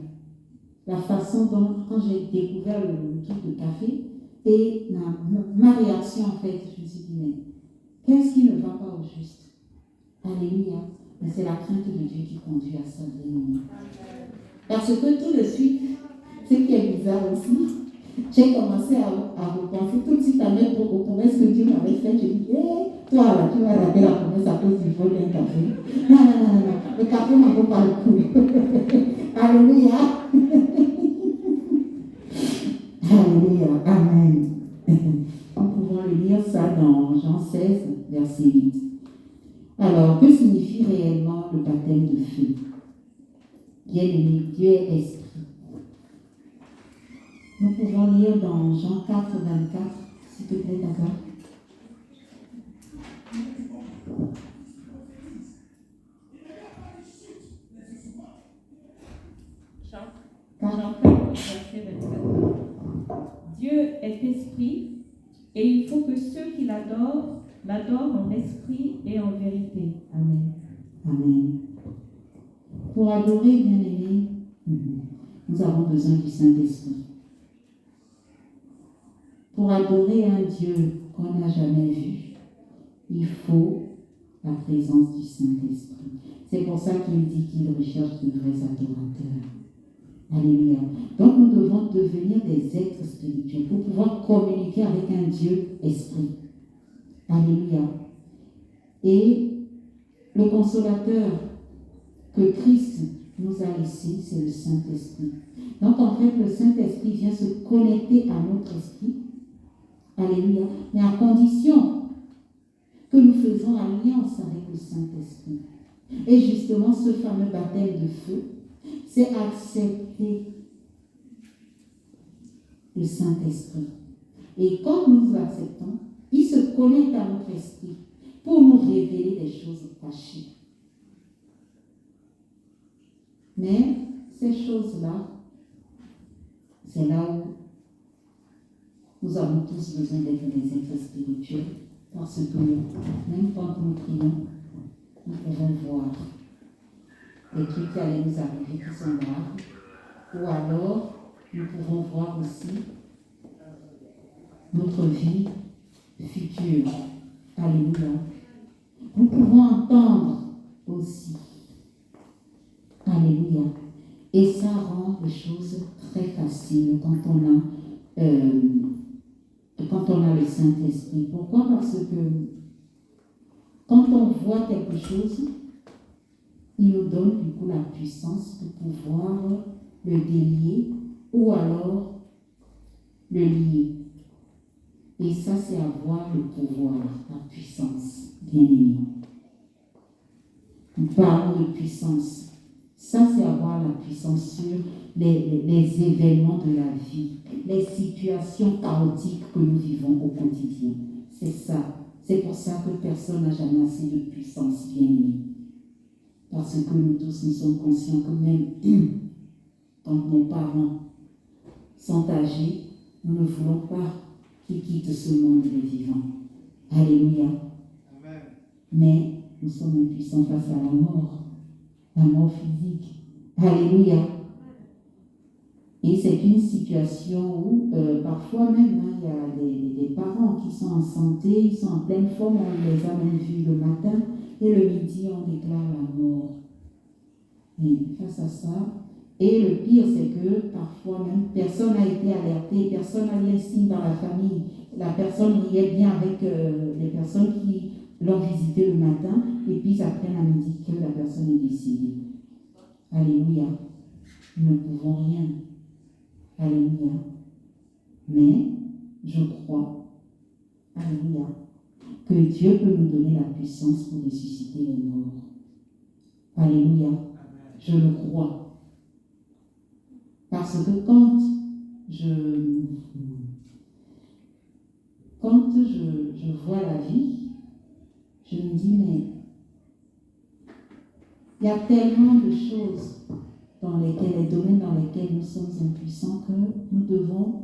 La façon dont, quand j'ai découvert le truc de café, et ma réaction, en fait, je me suis dit, mais qu'est-ce qui ne va pas au juste? Alléluia. Mais c'est la crainte de Dieu qui conduit à ça, bien aimé. Parce que tout de suite, ce qui est bizarre aussi, j'ai commencé à repenser tout de suite à mettre aux promesses que Dieu m'avait faites. Je dis, toi là, tu vas rater la promesse à cause du vol d'un café. Non. Le café n'en vaut pas le coup. Alléluia. Alléluia. Amen. Nous pouvons lire ça dans Jean 16, verset 8. Alors, que signifie réellement le baptême de feu? Bien-aimé, Dieu est esprit. Nous pouvons lire dans Jean 4, 24, s'il te plaît, d'accord? Jean 4, verset 24. Dieu est esprit et il faut que ceux qui l'adorent en esprit et en vérité. Amen. Amen. Pour adorer, bien-aimés, nous avons besoin du Saint-Esprit. Pour adorer un Dieu qu'on n'a jamais vu, il faut la présence du Saint-Esprit. C'est pour ça qu'il dit qu'il recherche de vrais adorateurs. Alléluia. Donc nous devons devenir des êtres spirituels pour pouvoir communiquer avec un Dieu esprit. Alléluia. Et le consolateur que Christ nous a laissé, c'est le Saint-Esprit. Donc en fait, le Saint-Esprit vient se connecter à notre esprit. Alléluia. Mais à condition que nous faisons alliance avec le Saint-Esprit. Et justement, ce fameux baptême de feu, c'est accepter le Saint-Esprit. Et quand nous l'acceptons, il se connecte à notre esprit pour nous révéler des choses cachées. Mais ces choses-là, c'est là où nous avons tous besoin d'être des êtres spirituels, parce que même quand nous prions, nous pouvons voir les trucs qui allaient nous arriver qui sont graves, ou alors nous pouvons voir aussi notre vie future. Alléluia. Nous pouvons entendre aussi. Alléluia. Et ça rend les choses très faciles quand on a le Saint-Esprit. Pourquoi? Parce que quand on voit quelque chose, il nous donne du coup la puissance de pouvoir le délier ou alors le lier. Et ça, c'est avoir le pouvoir, la puissance, bien aimé. Nous parlons de puissance. Ça, c'est avoir la puissance sur les événements de la vie, les situations chaotiques que nous vivons au quotidien. C'est ça. C'est pour ça que personne n'a jamais assez de puissance, bien aimé. Parce que nous tous, nous sommes conscients que même quand nos parents sont âgés, nous ne voulons pas qu'ils quittent ce monde des vivants. Alléluia. Amen. Mais nous sommes impuissants face à la mort physique. Alléluia. Et c'est une situation où parfois même, il y a des parents qui sont en santé, ils sont en pleine forme, on les a même vus le matin, et le midi, on déclare la mort. Et face à ça, et le pire, c'est que parfois même, personne n'a été alerté, personne n'a eu un signe dans la famille. La personne riait bien avec les personnes qui l'ont visité le matin, et puis ils apprennent à me dire que la personne est décédée. Alléluia. Nous ne pouvons rien. Alléluia. Mais je crois, alléluia, que Dieu peut nous donner la puissance pour ressusciter les morts. Alléluia. Je le crois. Parce que quand je vois la vie, je me dis, mais il y a tellement de choses dans lesquels, les domaines dans lesquels nous sommes impuissants, que nous devons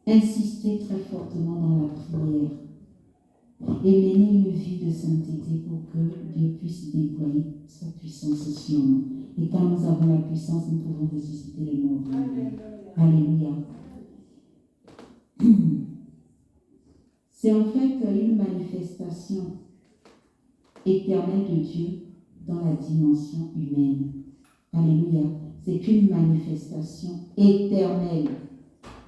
insister très fortement dans la prière et mener une vie de sainteté pour que Dieu puisse déployer sa puissance sur nous. Et quand nous avons la puissance, nous pouvons ressusciter les morts. Alléluia. C'est en fait une manifestation éternelle de Dieu dans la dimension humaine. Alléluia. C'est une manifestation éternelle.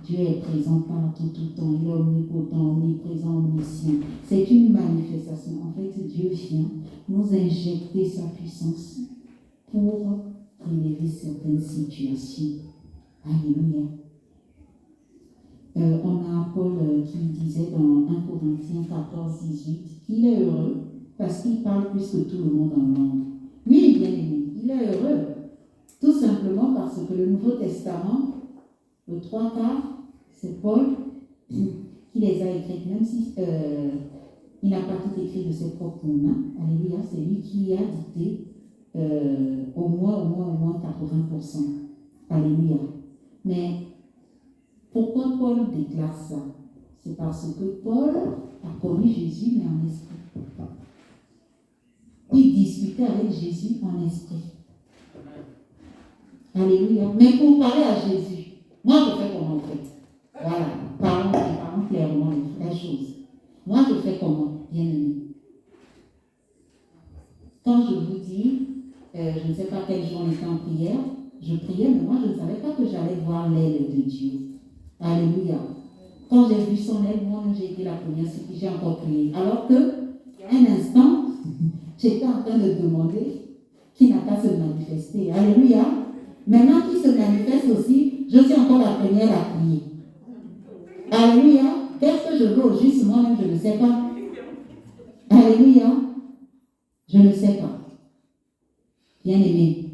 Dieu est présent partout, tout le temps. Il est omnipotent, omniprésent, omniscient. C'est une manifestation. En fait, Dieu vient nous injecter sa puissance pour relever certaines situations. Alléluia. On a Paul qui disait dans 1 Corinthiens 14, 18 qu'il est heureux parce qu'il parle plus que tout le monde en langue. Oui, bien aimé, il est heureux. Tout simplement parce que le Nouveau Testament, le 3 quarts, c'est Paul qui les a écrits, même si il n'a pas tout écrit de ses propres mains. Alléluia, c'est lui qui a dicté au moins 80%. Alléluia. Mais pourquoi Paul déclare ça? C'est parce que Paul a connu Jésus, mais en esprit. Il discutait avec Jésus en esprit. Alléluia. Mais pour parler à Jésus, moi je fais comment on fait. Voilà. Parlons clairement les choses. Moi je fais comment, bien aimé. Quand je vous dis, je ne sais pas quel jour on était en prière, je priais, mais moi je ne savais pas que j'allais voir l'aile de Dieu. Alléluia. Quand j'ai vu son aile, moi-même j'ai été la première, c'est que j'ai encore prié. Alors que, un instant, j'étais en train de demander qui n'a qu'à se manifester. Alléluia. Maintenant qu'il se manifeste aussi, je suis encore la première à prier. Alléluia. Qu'est-ce que je veux au juste, moi-même, je ne sais pas. Alléluia. Je ne sais pas. Bien aimé.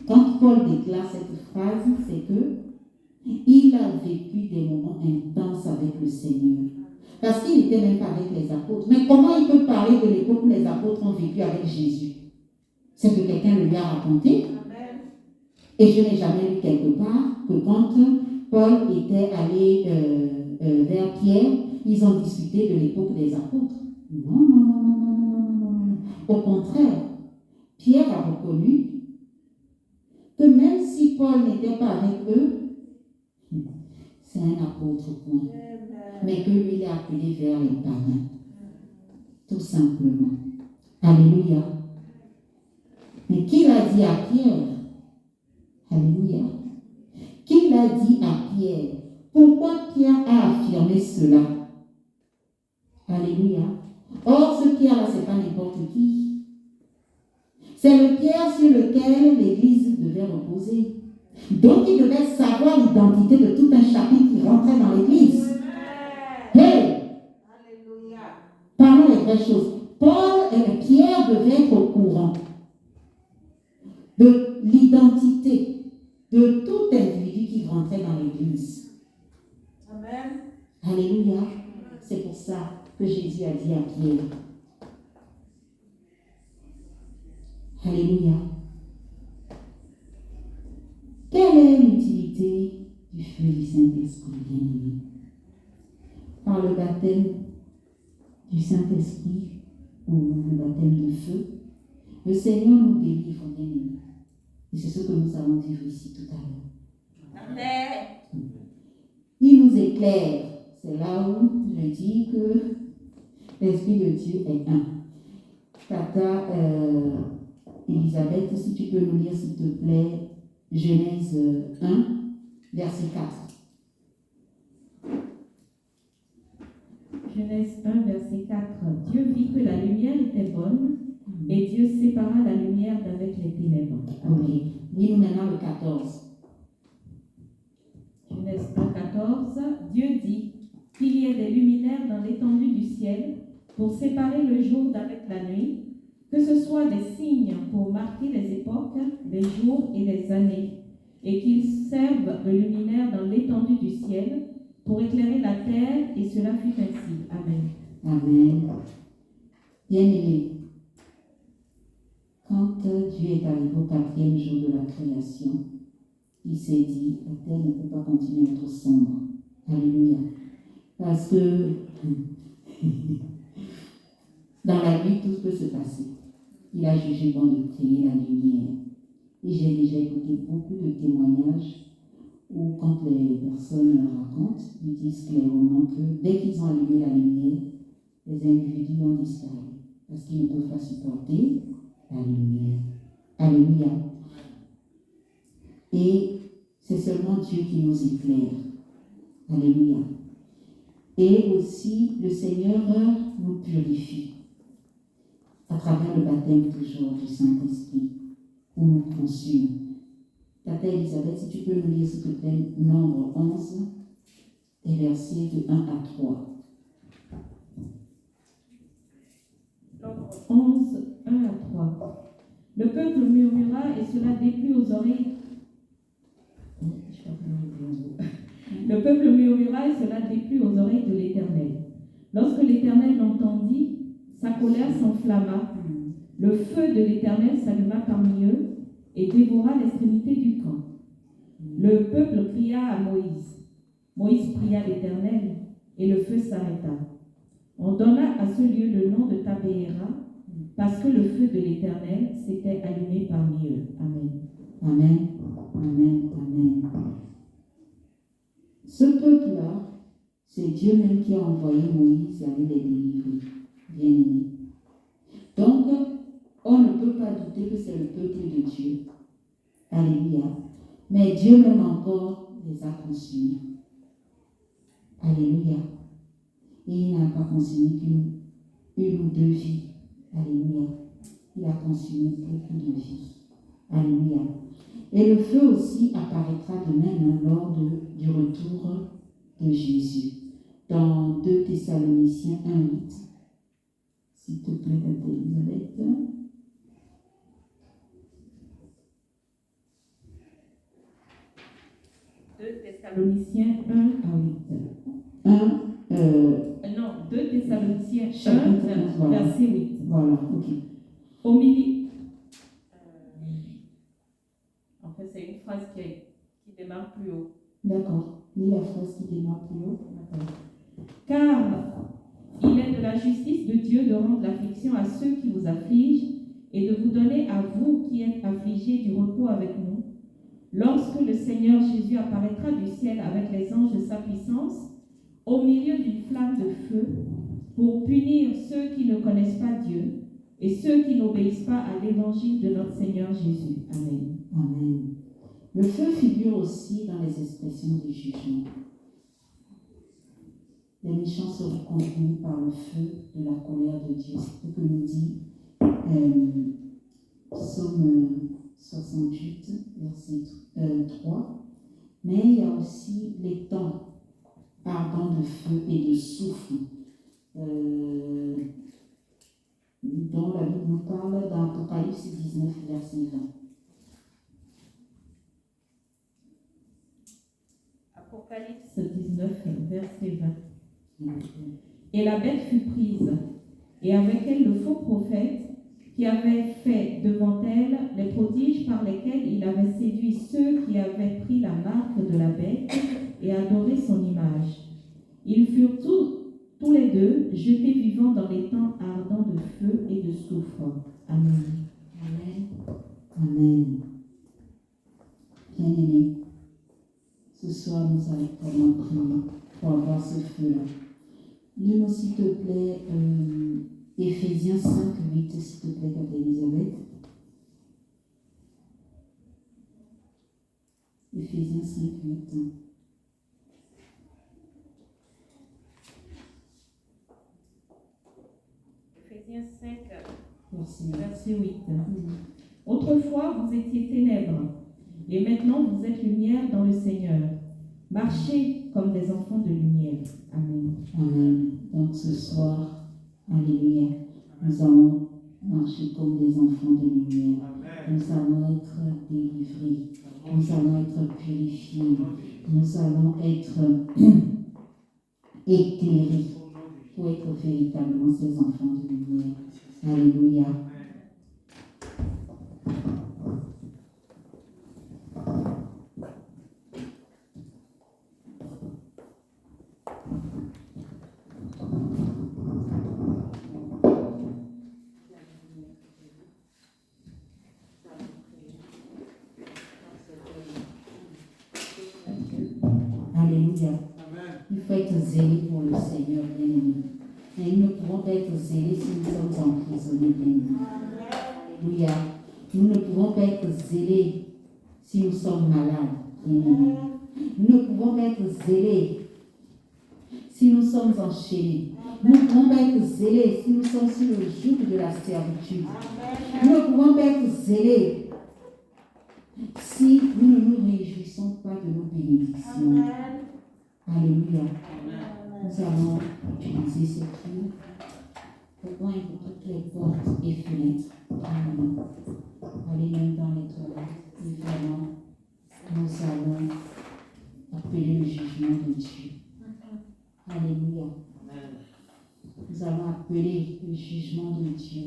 Quand Paul déclare cette phrase, c'est que il a vécu des moments intenses avec le Seigneur. Parce qu'il n'était même pas avec les apôtres. Mais comment il peut parler de l'époque où les apôtres ont vécu avec Jésus? C'est que quelqu'un le lui a raconté. Et je n'ai jamais lu quelque part que quand Paul était allé vers Pierre, ils ont discuté de l'époque des apôtres. Non. Au contraire, Pierre a reconnu que même si Paul n'était pas avec eux, c'est un apôtre, point. Mais que lui, il est appelé vers les païens. Tout simplement. Alléluia. Mais qui l'a dit à Pierre? Alléluia. Qui l'a dit à Pierre? Pourquoi Pierre a affirmé cela? Alléluia. Or, ce Pierre-là, ce n'est pas n'importe qui. C'est le Pierre sur lequel l'Église devait reposer. Donc, il devait savoir l'identité de tout un chacun qui rentrait dans l'Église. Hey! Alléluia. Parlons les vraies choses. Pierre devait être au courant de l'identité de tout individu qui rentrait dans l'Église. Amen. Alléluia. C'est pour ça que Jésus a dit à Pierre, Alléluia. Quelle est l'utilité du feu du Saint-Esprit, bien-aimé? Par le baptême du Saint-Esprit ou le baptême de feu, le Seigneur nous délivre, bien-aimé. Et c'est ce que nous allons vivre ici tout à l'heure. Amen. Il nous éclaire. C'est là où je dis que l'Esprit de Dieu est un. Tata Elisabeth, si tu peux nous lire, s'il te plaît, Genèse 1, verset 4. Genèse 1, verset 4. Dieu vit que la lumière était bonne et Dieu sépara la lumière d'avec les ténèbres. Ok. Lis-nous maintenant le 14. Genèse 1, 14. Dieu dit qu'il y ait des luminaires dans l'étendue du ciel pour séparer le jour d'avec la nuit, que ce soit des signes pour marquer les époques, les jours et les années, et qu'ils servent de luminaires dans l'étendue du ciel pour éclairer la terre, et cela fut ainsi. Amen. Amen. Bien-aimé, quand Dieu est arrivé au 4e jour de la création, il s'est dit, la terre ne peut pas continuer à être sombre. Alléluia. Parce que dans la vie, tout peut se passer. Il a jugé bon de créer la lumière. Et j'ai déjà écouté beaucoup de témoignages où, quand les personnes racontent, ils disent clairement que dès qu'ils ont allumé la lumière, les individus ont disparu. Parce qu'ils ne peuvent pas supporter la lumière. Alléluia. Et c'est seulement Dieu qui nous éclaire. Alléluia. Et aussi, le Seigneur nous purifie à travers le baptême toujours du Saint-Esprit, où nous consume. Tata Elisabeth, si tu peux nous lire, s'il te plaît, Nombre 11, et versets de 1 à 3. Nombre 11, 1 à 3. Le peuple murmura et cela déplut aux oreilles. Le peuple murmura et cela déplut aux oreilles de l'Éternel. Lorsque l'Éternel l'entendit, sa colère s'enflamma. Le feu de l'Éternel s'alluma parmi eux et dévora l'extrémité du camp. Le peuple cria à Moïse. Moïse pria l'Éternel et le feu s'arrêta. On donna à ce lieu le nom de Tabéhéra parce que le feu de l'Éternel s'était allumé parmi eux. Amen. Amen. Amen. Amen. Ce peuple-là, c'est Dieu même qui a envoyé Moïse aller les délivrer. Bien-aimés. Donc, on ne peut pas douter que c'est le peuple de Dieu. Alléluia. Mais Dieu même encore les a consumés. Alléluia. Et il n'a pas consumé qu'une ou deux vies. Alléluia. Il a consumé beaucoup de vies. Alléluia. Et le feu aussi apparaîtra de même lors du retour de Jésus. Dans 2 Thessaloniciens 1:8. S'il te plaît, Tante Elisabeth. 2 Thessaloniciens 1 à 8. Non, 2 Thessaloniciens 1, verset 8. Voilà, ok. Au milieu. En fait, c'est une phrase qui démarre plus haut. D'accord. Lis la phrase qui démarre plus haut. D'accord. Car il est de la justice de Dieu de rendre l'affliction à ceux qui vous affligent et de vous donner à vous qui êtes affligés du repos avec nous, lorsque le Seigneur Jésus apparaîtra du ciel avec les anges de sa puissance, au milieu d'une flamme de feu, pour punir ceux qui ne connaissent pas Dieu et ceux qui n'obéissent pas à l'évangile de notre Seigneur Jésus. Amen. Amen. Le feu figure aussi dans les expressions du jugement. Les méchants seront contenus par le feu de la colère de Dieu. C'est ce que nous dit Psaume 68, verset 3. Mais il y a aussi les temps ardents de feu et de souffle, dont la Bible nous parle dans Apocalypse 19, verset 20. Apocalypse 19, verset 20. Et la bête fut prise, et avec elle le faux prophète, qui avait fait devant elle les prodiges par lesquels il avait séduit ceux qui avaient pris la marque de la bête et adoré son image. Ils furent tous les deux jetés vivants dans les temps ardents de feu et de soufre. Amen. Amen. Amen. Bien-aimés, ce soir nous allons vraiment prier pour avoir ce feu-là. Lis-moi s'il te plaît Éphésiens 5, 8, s'il te plaît, Tante Elisabeth. Éphésiens 5, 8. Éphésiens 5, Merci. verset 8. Autrefois, vous étiez ténèbres, et maintenant vous êtes lumière dans le Seigneur. Marchez comme des enfants de lumière. Amen. Amen. Donc ce soir, alléluia, nous allons marcher comme des enfants de lumière. Nous allons être délivrés. Nous allons être purifiés. Nous allons être éclairés pour être véritablement ces enfants de lumière. Alléluia. Alléluia. Il faut être zélé pour le Seigneur, bien-aimé. Mais nous ne pouvons pas être zélés si nous sommes emprisonnés, bien-aimé. Alléluia. Nous ne pouvons pas être zélés si nous sommes malades, bien-aimé. Nous ne pouvons pas être zélés si nous sommes enchaînés. Nous ne pouvons pas être zélés si nous sommes sur le joug de la servitude. Nous ne pouvons pas être zélés si nous ne nous réjouissons pas de nos bénédictions. Alléluia. Nous allons utiliser cette huile pour oindre toutes les portes et fenêtres. Amen. Allez même dans les toilettes. Et vraiment, nous allons appeler le jugement de Dieu. Alléluia. Nous allons appeler le jugement de Dieu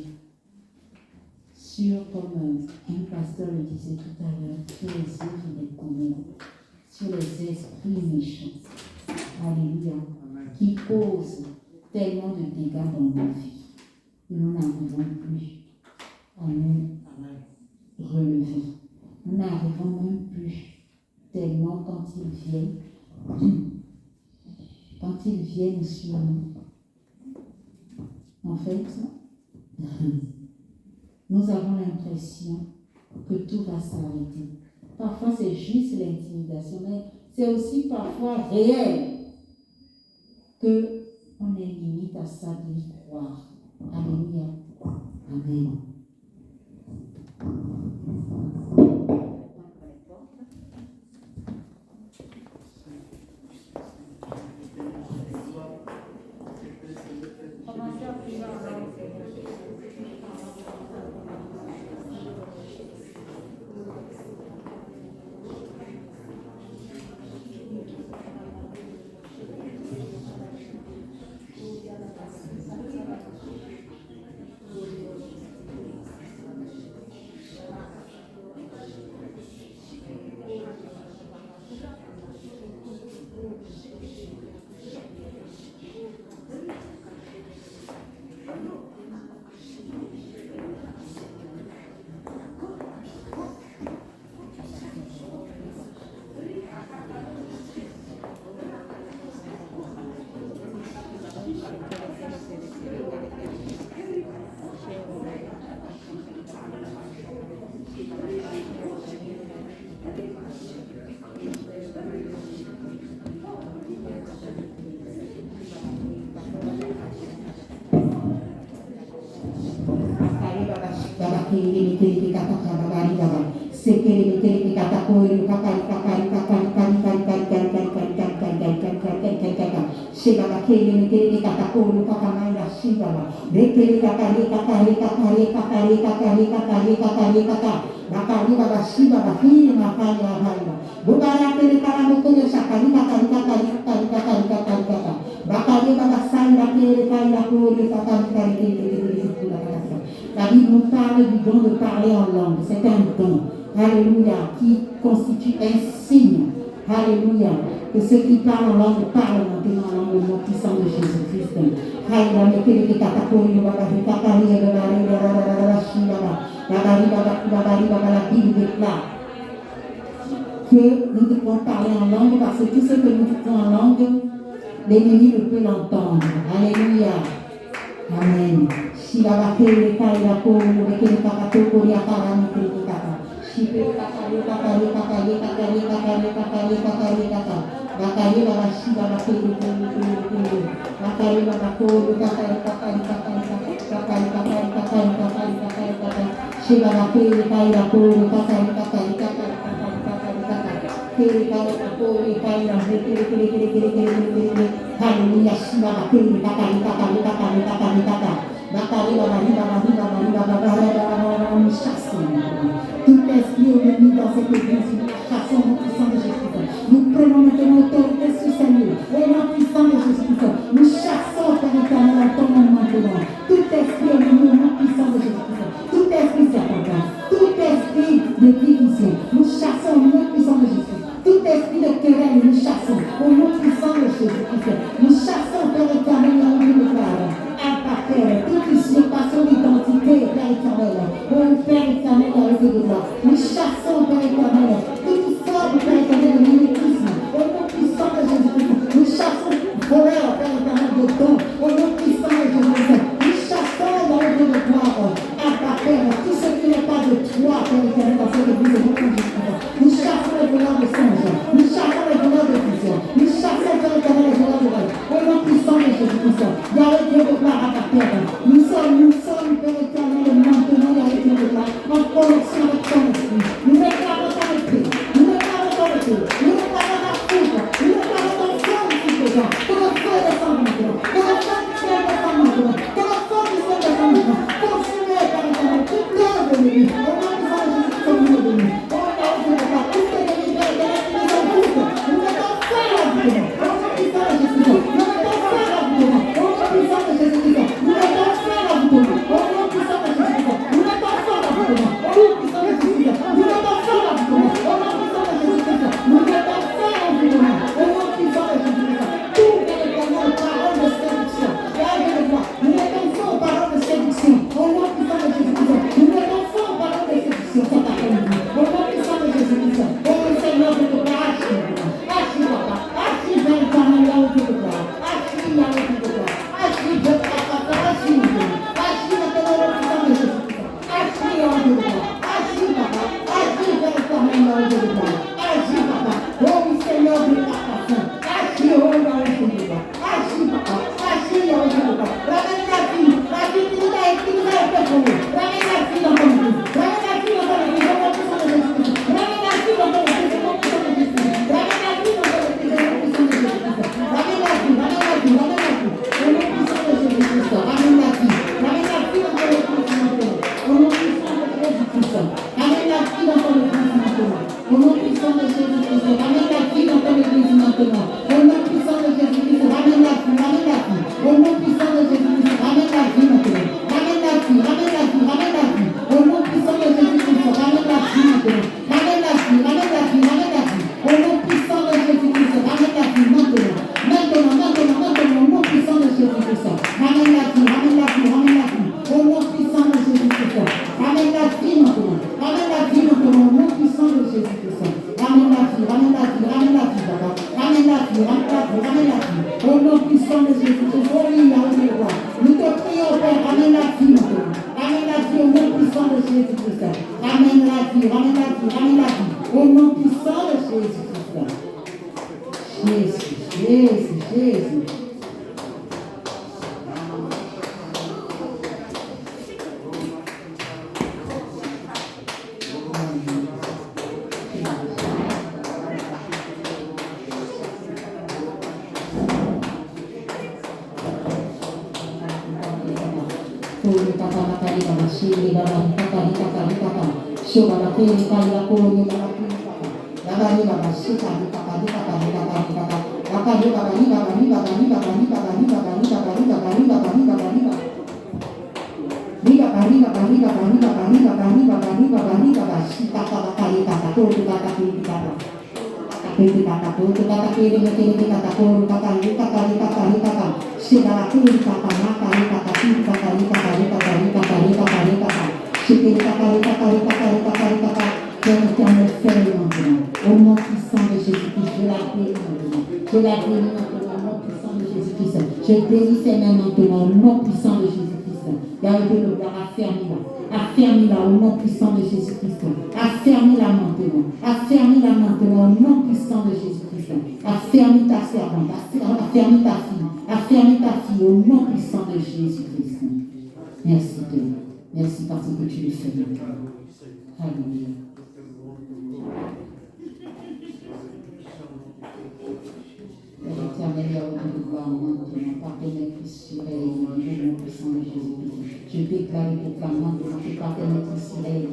sur, comme un pasteur le disait tout à l'heure, sur les œuvres des ténèbres, sur les esprits méchants. Alléluia. Qui causent tellement de dégâts dans nos vies. Et nous n'arrivons plus à nous relever. Nous n'arrivons même plus tellement quand ils viennent sur nous. En fait, nous avons l'impression que tout va s'arrêter. Parfois, c'est juste l'intimidation, mais c'est aussi parfois réel qu'on est limite à ça d'y croire. Alléluia. Amen. La Bible nous parle du don de parler en langue. C'est un don. Alléluia. Qui constitue un signe. Alléluia. Que ceux qui parlent en langue parlent maintenant en langue au nom puissant de Jésus-Christ. La Bible déclare que nous devons parler en langue parce que tout ce que nous disons en langue, l'ennemi ne peut l'entendre. Alléluia. Amen. Tout esprit ennemi dans cette église, nous chassons au puissant de Jésus-Christ. Nous prenons maintenant autorité sur ce lieu. Au nom puissant de Jésus-Christ, nous chassons Père éternel en ton nom maintenant. Tout esprit ennemi au nom puissant de Jésus-Christ. Tout esprit serpentin, tout esprit de division, nous chassons au nom puissant de Jésus-Christ. Tout esprit de querelle, nous chassons au nom puissant de Jésus-Christ. Nous chassons Père éternel en nom de gloire. Père, toute usurpation d'identité, Père éternel, oh Père éternel, avec de gloire. Nous chassons, Père éternel, toute forme, Père éternel, de mimétisme, au nom puissant de Jésus-Christ. Nous chassons, voleur, Père éternel, de dons, au nom puissant de Jésus-Christ. Nous chassons dans le de gloire, Père, tout ce qui n'est pas de toi, Père éternel, dans cette église, au nom de Jésus-Christ. Nous chassons les voleurs de songes, nous chassons les voleurs de vision, nous chassons, Père éternel, les voleurs de rêve, au nom puissant de Jésus-Christ. Yahweh Dieu de gloire à ta terre. Nous sommes, Père éternel, maintenant, Yahweh Dieu de gloire, en connexion avec ton esprit. Nous réclamons ton esprit, nous réclamons ton esprit, nous réclamons ta foudre, nous réclamons ton feu ici présent, que le feu descende maintenant, que le feu du ciel descende maintenant, que le feu du ciel descende maintenant. Consumez, Père éternel, toute l'œuvre de l'ennemi, au nom du Saint Jésus-Christ, au nom de l'ennemi. Oh, Yahweh Dieu de gloire, tout est ennemi, Père éternel, qui nous envoûte. Nous mettons fin à la vie, au nom du Saint Jésus-Christ. Nous mettons fin à la vie, au nom puissant de Jésus-Christ. Nous mettons fin à la vie, au nom puissant de Jésus-Christ. Nous mettons fin à la vie, au nom puissant de Jésus-Christ. Nous mettons fin à la vie, au nom puissant de Jésus-Christ. Nous mettons fin à la vie, au nom puissant de Jésus-Christ. Tout est éternel, parole de séduction. Nous mettons fin aux paroles de séduction, au nom puissant de Jésus-Christ. Nous mettons fin aux paroles de séduction cet après-midi, au nom puissant de Jésus-Christ. Oh Seigneur, je te parle, agis, papa, agis, Père éternel, là où tu te parles. Agis, là où tu te parles. Agis, je papa, agis, maintenant, au nom puissant de Jésus-Christ. Agis, là où tu te parles. Agis, papa, agis, Père éternel, là où tu te parles. Agis, papa, oh oui, Seigneur, de ta façon. Agis, oh là où tu te parles. Agis, papa, agis, là où tu te parles. Ramène la vie qui nous a été donnée. Ramène la vie dans ton église. Ramène la vie dans ton église, au nom puissant de Jésus-Christ. Ramène la vie dans ton église, au nom puissant de Jésus-Christ. Ramène la vie dans ton église, au nom puissant de Jésus-Christ. Ramène la vie, ramène la vie, ramène la vie, au nom puissant de Jésus-Christ. Ramène la vie dans ton église maintenant, au nom puissant de Jésus-Christ. Ramène la vie dans ton église maintenant, au nom puissant de Jésus-Christ. Ramène la vie dans ton église maintenant, au nom puissant de Jésus-Christ. Ramène la vie, au nom puissant de Jésus-Christ. Ramène la vie maintenant. Ramène la vie, au nom puissant de Jésus-Christ. Ramène la vie maintenant. Ramène la vie, au nom puissant de Jésus-Christ. Ramène la vie maintenant. Maintenant, au nom puissant de Jésus-Christ. Ramène la vie, au nom puissant de Jésus-Christ. Ramène la vie maintenant. Au nom puissant de Jésus-Christ. Ramène la vie, papa. Ramène la vie, au nom puissant de Jésus-Christ. Oh oui, nous te prions, Père, ramène la vie maintenant. Ramène la vie, au nom puissant de Jésus-Christ. Ramène la vie, au nom puissant de Jésus-Christ. Jésus. Père éternel, fais-le maintenant. Au nom puissant de Jésus-Christ, je la bénis maintenant. Je la bénis maintenant au nom puissant de Jésus-Christ. Je bénis ses mains maintenant au nom puissant de Jésus-Christ. Gardez le gloire, affermis-la. Affermis-la au nom puissant de Jésus-Christ. Affermis-la maintenant. Affermis-la maintenant au nom puissant de Jésus-Christ. Affermis ta servante. Affermis ta fille. Affermis ta fille au nom puissant de Jésus-Christ. Merci Dieu. Merci parce que tu le fais. Alléluia. Éternel, de gloire maintenant, par tes mains qui seraient au nom puissant de Jésus-Christ. Je déclare et proclame maintenant que par tes mains qui seraient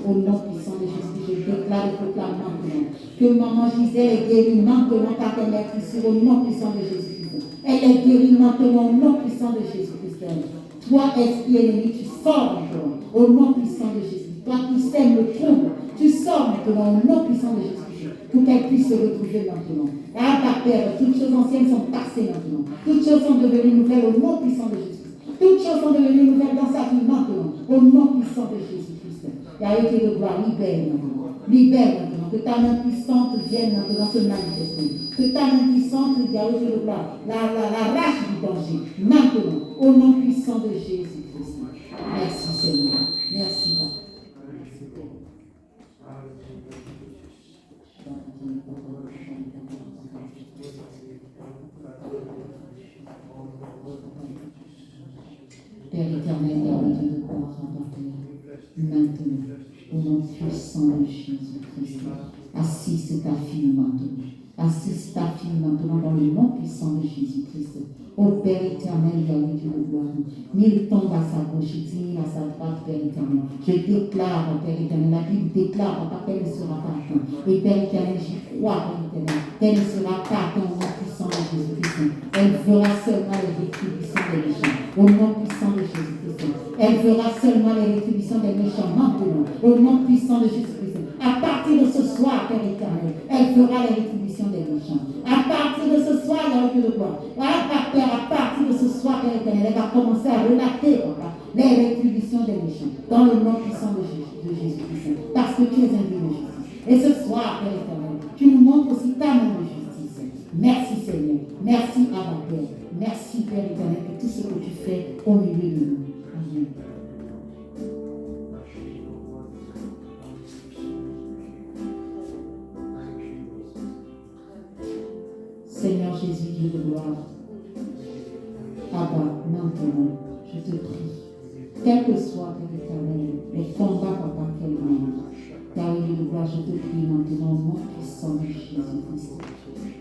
au nom puissant de Jésus-Christ, je déclare et proclame maintenant que maman Gisèle est guérie maintenant par tes mains qui seraient au nom puissant de Jésus-Christ. Elle est guérie maintenant au nom puissant de Jésus-Christ. Toi, esprit ennemi, tu sors maintenant au nom puissant de Jésus-Christ. Toi qui sèmes le trouble, tu sors maintenant au nom puissant de Jésus-Christ. Pour qu'elle puisse se retrouver maintenant. Ah, ta Père, toutes choses anciennes sont passées maintenant. Toutes choses sont devenues nouvelles au nom puissant de Jésus-Christ. Toutes choses sont devenues nouvelles dans sa vie maintenant, au nom puissant de Jésus-Christ. La été de gloire, libère maintenant. Libère maintenant. Que ta main puissante vienne maintenant se manifester. Que ta main puissante, la été de gloire, la rage du danger, maintenant, au nom puissant de Jésus-Christ. Merci Seigneur. Merci Papa. Père éternel, Dieu de gloire, maintenant, au nom puissant de Jésus-Christ, assiste ta fille maintenant. Assiste ta fille maintenant dans le nom puissant de Jésus-Christ. Ô Père éternel, Dieu de gloire, mille tombent à sa gauche, 10 000 à sa droite, Père éternel. Je déclare, Père éternel, la Bible déclare, Papa, qu'elle ne sera pas atteinte. Et Père éternel, j'y crois, Père éternel, qu'elle ne sera pas atteinte au nom puissant de Jésus-Christ. Elle verra seulement les rétributions des méchants, au nom puissant de Jésus-Christ. Elle verra seulement les rétributions des méchants maintenant, au nom puissant de Jésus-Christ. À partir de ce soir, Père éternel, elle fera les rétributions des méchants. À partir de ce soir, il y a eu de gloire. À partir de ce soir, Père éternel, elle va commencer à relater, Papa, les rétributions des méchants, dans le nom puissant de Jésus-Christ. Parce que tu es un Dieu de justice. Et ce soir, Père éternel, tu nous montres aussi ta main de justice. Merci Seigneur. Merci Abba Père. Merci Père éternel pour tout ce que tu fais au milieu de nous. Amen. Seigneur Jésus, Dieu de gloire, Abba, maintenant, je te prie, quel que soit, Père éternel, les combats, Papa, qu'elle mène, car Dieu de gloire, je te prie maintenant au nom puissant de Jésus-Christ.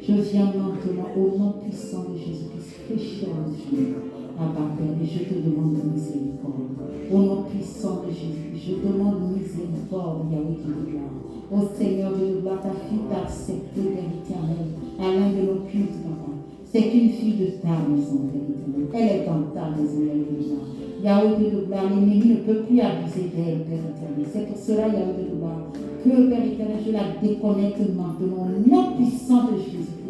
Je viens maintenant au nom puissant de Jésus-Christ, pécheur de Dieu, Abba, Père, et je te demande miséricorde. Au nom puissant de Jésus, je demande miséricorde, Yahweh Dieu de gloire. Ô Seigneur Dieu de gloire, ta fille t'a accepté, Père éternel, à l'un de nos cultes, Papa. C'est une fille de ta maison, Père éternel. Elle est dans ta maison, Yahweh de gloire. Yahweh Dieu de gloire, l'ennemi ne peut plus abuser d'elle, Père éternel. C'est pour cela, Yahweh de gloire, que, Père éternel, je la déconnecte maintenant, au nom puissant de Jésus-Christ.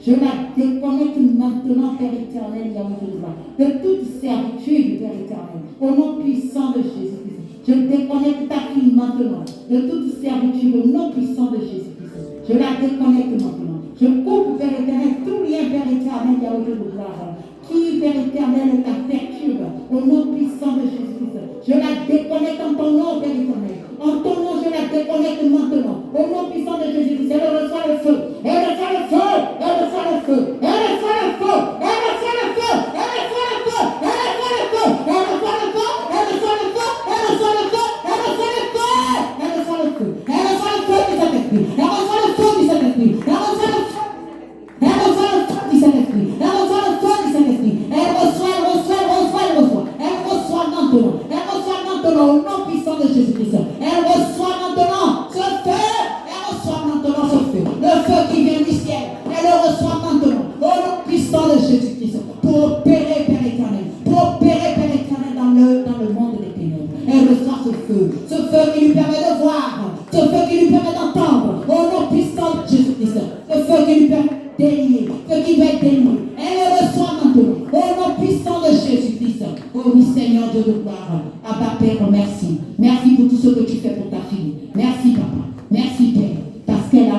Je la déconnecte maintenant, Père éternel, Yahweh de gloire, de toute servitude, Père éternel, au nom puissant de Jésus-Christ. Je déconnecte ta fille maintenant de toute servitude, au nom puissant de Jésus-Christ. Je la déconnecte maintenant. Je coupe, Père éternel, tout lien, Père éternel, Yahweh de gloire, qui, Père éternel, la perturbe, au nom puissant de Jésus-Christ. Je la déconnecte en ton nom, Père éternel. En ton nom, je la déconnecte maintenant. Au nom puissant de Jésus-Christ. Elle reçoit le feu. Elle reçoit le feu. Elle reçoit le feu. Elle reçoit le feu. Elle reçoit le feu. Elle reçoit le feu. Elle reçoit le feu. Elle reçoit le feu. Elle reçoit le feu. Elle reçoit le feu. Elle reçoit le feu. Elle reçoit le feu. Elle reçoit le feu du Saint-Esprit. Elle reçoit le feu du Saint-Esprit. Elle reçoit le feu. Elle reçoit le feu du Saint-Esprit. Elle reçoit le feu du Saint-Esprit. Elle reçoit, elle reçoit, elle reçoit, elle reçoit. Elle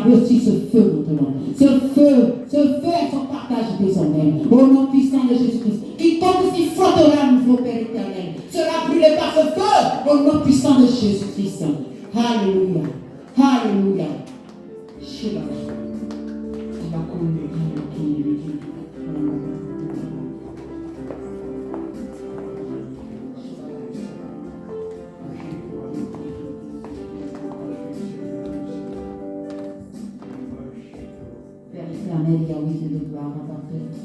reçu ce feu maintenant. Ce feu est son partage désormais. Au nom puissant de Jésus-Christ. Quiconque s'y frottera à nouveau, Père éternel, sera brûlé par ce feu. Au nom puissant de Jésus-Christ. Alléluia. Alléluia. Père éternel, Yahweh Dieu de gloire, Papa Père,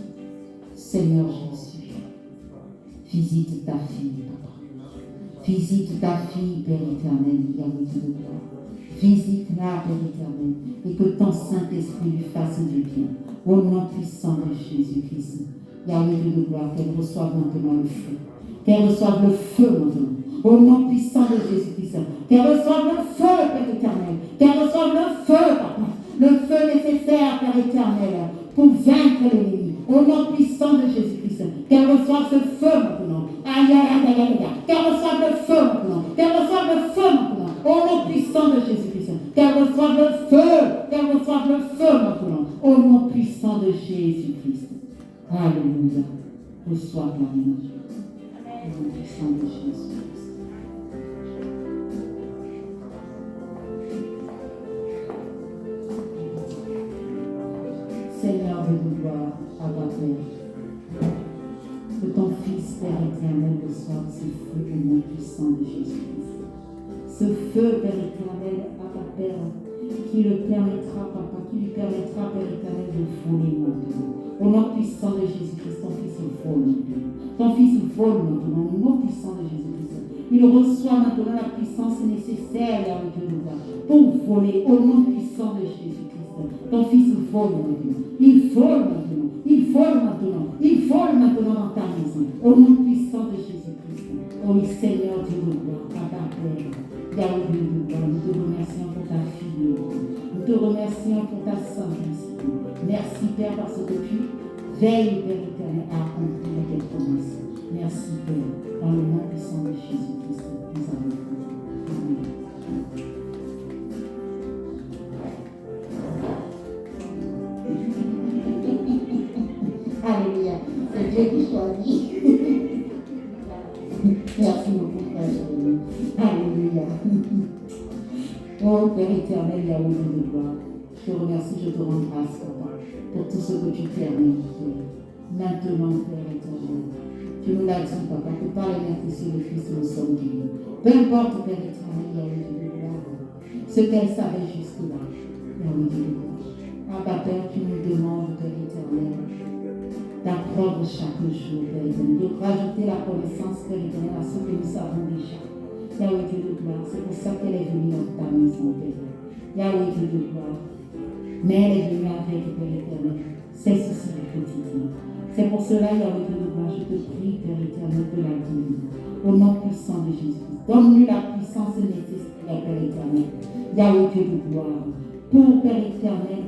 Seigneur Jésus, visite ta fille, Papa. Visite ta fille, Père éternel, Yahweh Dieu de gloire. Visite-la, Père éternel, et que ton Saint-Esprit lui fasse du bien. Au nom puissant de Jésus-Christ. Yahweh Dieu de gloire, qu'elle reçoive maintenant le feu. Qu'elle reçoive le feu maintenant. Au nom puissant de Jésus-Christ. Qu'elle reçoive le feu, Père éternel. Qu'elle reçoive le feu, Papa. Le feu nécessaire, Père éternel, pour vaincre l'ennemi. Au nom puissant de Jésus-Christ. Qu'elle reçoive ce feu maintenant. Aïe, aïe, aïe, aïe, aïe. Qu'elle reçoive le feu maintenant. Qu'elle reçoive le feu maintenant. Au nom puissant de Jésus-Christ. Qu'elle reçoive le feu. Qu'elle reçoive le feu maintenant. Au nom puissant de Jésus-Christ. Alléluia. Reçoive la ménage. Au nom puissant de Jésus. Seigneur de gloire, Abba Père, que ton Fils, Père éternel, reçoive ce feu au nom puissant de Jésus-Christ. Ce feu, Père éternel, Abba Père, qui le permettra, Papa, qui lui permettra, Père éternel, de voler maintenant. Au nom puissant de Jésus-Christ, ton Fils vole maintenant. Ton Fils vole maintenant, au nom puissant de Jésus-Christ. Il reçoit maintenant la puissance nécessaire, Yahweh Dieu de gloire, pour voler au nom puissant de Jésus-Christ. Ton Fils vole maintenant. Il vole maintenant. Il vole maintenant. Il vole maintenant dans ta maison. Au nom puissant de Jésus-Christ. Oh Seigneur Dieu de gloire, Papa Père, Yahweh Dieu de gloire, nous te remercions pour ta fille. Nous te remercions pour ta simplicité. Merci Père parce que tu veilles, Père éternel, à accomplir tes promesses. Merci Père, dans le nom puissant de Jésus-Christ. Nous avons prié. Amen. Alléluia. C'est Dieu qui choisit. Merci beaucoup, frère. Alléluia. Oh Père éternel, Yahweh de gloire, je te remercie, je te rends grâce, Papa, pour tout ce que tu permets, Père. Maintenant, Père éternel, tu nous l'as dit, Papa, que par les mains sur le Fils, nous sommes guéris. Peu importe, Père éternel, Yahweh de gloire, ce qu'elle savait jusque-là, Yahweh de gloire. Abba Père, tu nous demandes, Père éternel, d'apprendre chaque jour, Père éternel, de rajouter la connaissance, Père éternel, à ce que nous savons déjà. Yahweh Dieu de gloire, c'est pour ça qu'elle est venue dans ta maison, Père. Yahweh Dieu de gloire, mais elle est venue avec, Père éternel, ses soucis du quotidien. C'est pour cela, Yahweh Dieu de gloire, je te prie, Père éternel, de la guérir. Au nom puissant de Jésus. Donne-lui la puissance nécessaire, Père éternel. Yahweh Dieu de gloire, pour, Père éternel,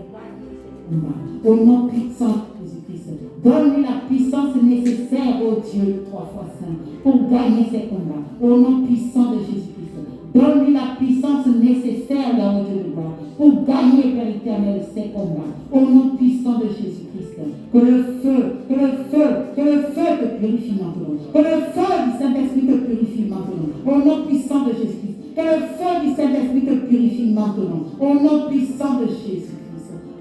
au nom puissant de Jésus-Christ. Donne-lui la puissance nécessaire, ô Dieu, 3 fois saint, pour gagner ses combats. Au nom puissant de Jésus-Christ. Donne-lui la puissance nécessaire, Yahweh Dieu de gloire, pour gagner, Père éternel, ses combats. Au nom puissant de Jésus-Christ. Que le feu te purifie maintenant. Que le feu du Saint-Esprit te purifie maintenant. Au nom puissant de Jésus-Christ. Que le feu du Saint-Esprit te purifie maintenant. Au nom puissant de Jésus-Christ.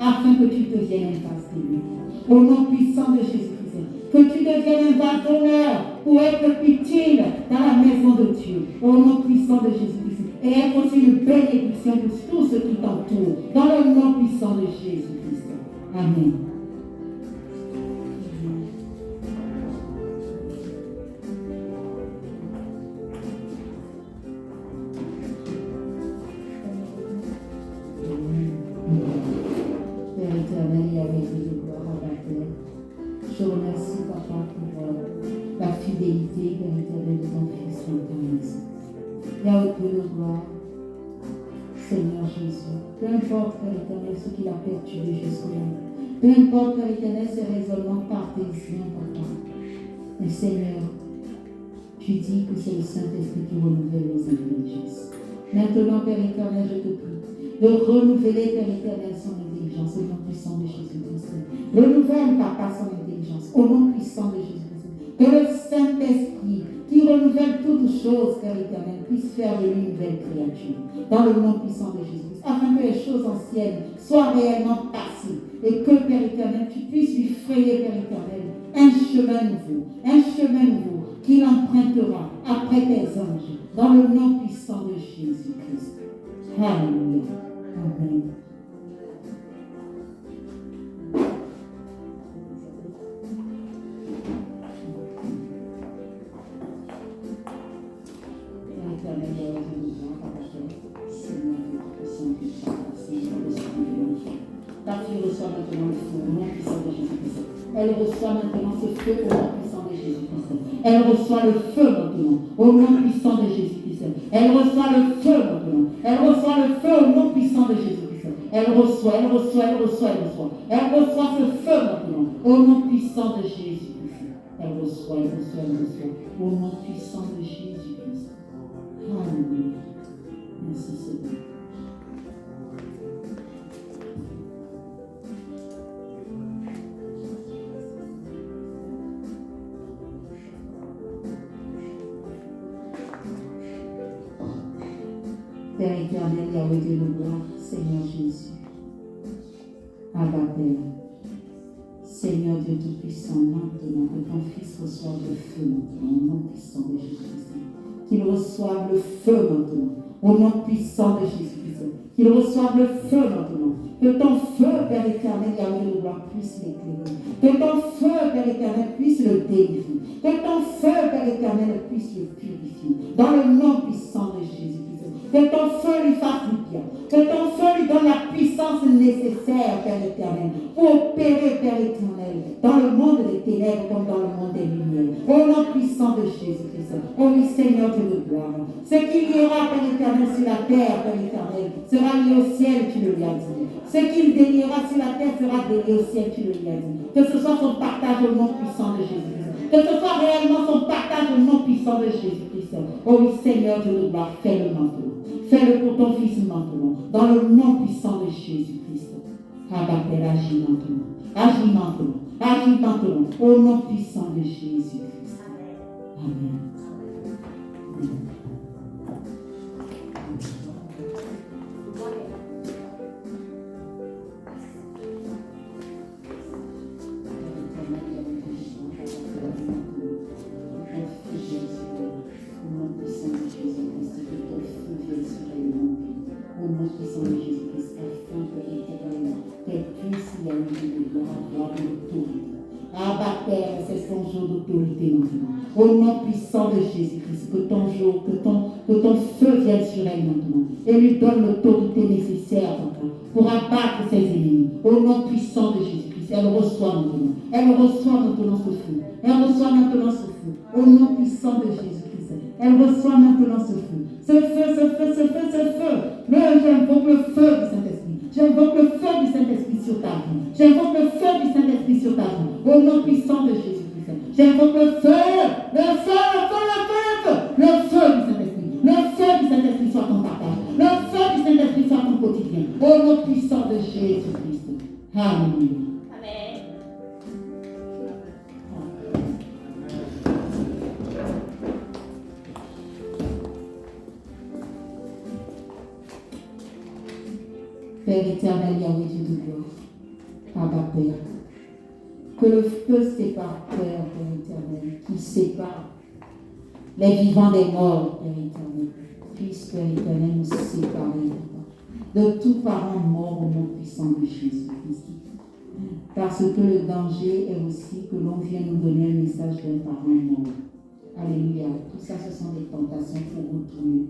Afin que tu deviennes un vase d'honneur. Au nom puissant de Jésus-Christ. Que tu deviennes un vase d'honneur pour être utile dans la maison de Dieu. Au nom puissant de Jésus-Christ. Et être aussi une bénédiction pour tous ceux qui t'entourent. Dans le nom puissant de Jésus-Christ. Amen. Père éternel, Yahweh de gloire à la terre. Je remercie, Papa, pour la fidélité, Père éternel, de ton Fils dans ta maison. Yahweh de gloire, Seigneur Jésus, peu importe, Père éternel, ce qu'il a perturbé jusque-là. Peu importe, Père éternel, ces raisonnements cartésiens, Papa. Mais Seigneur, tu dis que c'est le Saint-Esprit qui renouvelle nos intelligences. Maintenant, Père éternel, je te prie de renouveler, Père Éternel, son intelligence au nom puissant de Jésus-Christ. Renouvelle, Papa, son intelligence au nom puissant de Jésus-Christ. Que le Saint-Esprit, qui renouvelle toutes choses, Père Éternel, puisse faire de lui une nouvelle créature, dans le nom puissant de Jésus-Christ, afin que les choses anciennes soient réellement passées, et que, Père Éternel, tu puisses lui frayer, Père Éternel, un chemin nouveau, qu'il empruntera après tes anges, dans le nom puissant de Jésus-Christ. Alléluia. Amen. Ta fille reçoit maintenant le feu au nom puissant de Jésus-Christ. Elle reçoit maintenant ce feu au nom puissant de Jésus-Christ. Elle reçoit le feu maintenant au nom puissant de Jésus-Christ. Elle reçoit le feu maintenant. Elle reçoit le feu au nom puissant de Jésus-Christ. Elle reçoit ce feu maintenant au nom puissant de Jésus-Christ. Elle reçoit au nom puissant de Jésus-Christ. Alléluia. Merci Seigneur. Père éternel, Yahweh Dieu de gloire, Seigneur Jésus, Abba Père, Seigneur Dieu Tout-Puissant, maintenant que ton Fils reçoive le feu maintenant, au nom puissant de Jésus-Christ, qu'il reçoive le feu maintenant, au nom puissant de Jésus-Christ, qu'il reçoive le feu maintenant, que ton feu, Père éternel, Yahweh de gloire, puisse l'éclairer, que ton feu, Père éternel, puisse le délivrer, que ton feu, Père éternel, puisse le purifier, dans le nom puissant de Jésus-Christ. Que ton feu lui fasse du bien. Que ton feu lui donne la puissance nécessaire, Père éternel, pour opérer, Père éternel, dans le monde des ténèbres comme dans le monde des lumières. Au nom puissant de Jésus-Christ. Oh oui, Seigneur Dieu de gloire. Ce qu'il y aura, Père éternel, sur la terre, Père éternel, sera lié au ciel, tu le lui as dit. Ce qu'il déliera sur la terre sera délié au ciel, tu le lui as dit. Que ce soit son partage au nom puissant de Jésus-Christ. Que ce soit réellement son partage au nom puissant de Jésus-Christ. Oh oui, Seigneur Dieu de gloire, fais-le maintenant. Fais-le pour ton Fils maintenant, dans le nom puissant de Jésus-Christ. Abba Père, agis maintenant. Agis maintenant. Agis maintenant, au nom puissant de Jésus-Christ. Amen. Amen. Au nom puissant de Jésus-Christ, que ton feu vienne sur elle maintenant et lui donne l'autorité nécessaire pour abattre ses ennemis. Au nom puissant de Jésus-Christ, elle reçoit maintenant ce feu. Elle reçoit maintenant ce feu. Au nom puissant de Jésus-Christ, elle reçoit maintenant ce feu. Ce feu. Mais j'invoque le feu du Saint-Esprit. J'invoque le feu du Saint-Esprit sur ta vie. J'invoque le feu du Saint-Esprit sur ta vie. Au nom puissant de Jésus-Christ. J'invoque le feu du Saint-Esprit. Le feu du Saint-Esprit soit ton partage. Le feu du Saint-Esprit soit ton quotidien. Au nom puissant de Jésus-Christ. Alléluia. Amen. Père éternel, Yahweh Dieu de gloire, Abba Père, que le feu séparateur, Père éternel, qui sépare les vivants des morts, Père éternel, puisse, Père éternel, nous séparer de tout parent mort au nom puissant de Jésus-Christ. Parce que le danger est aussi que l'on vienne nous donner un message d'un parent mort. Alléluia. Tout ça, ce sont des tentations pour retourner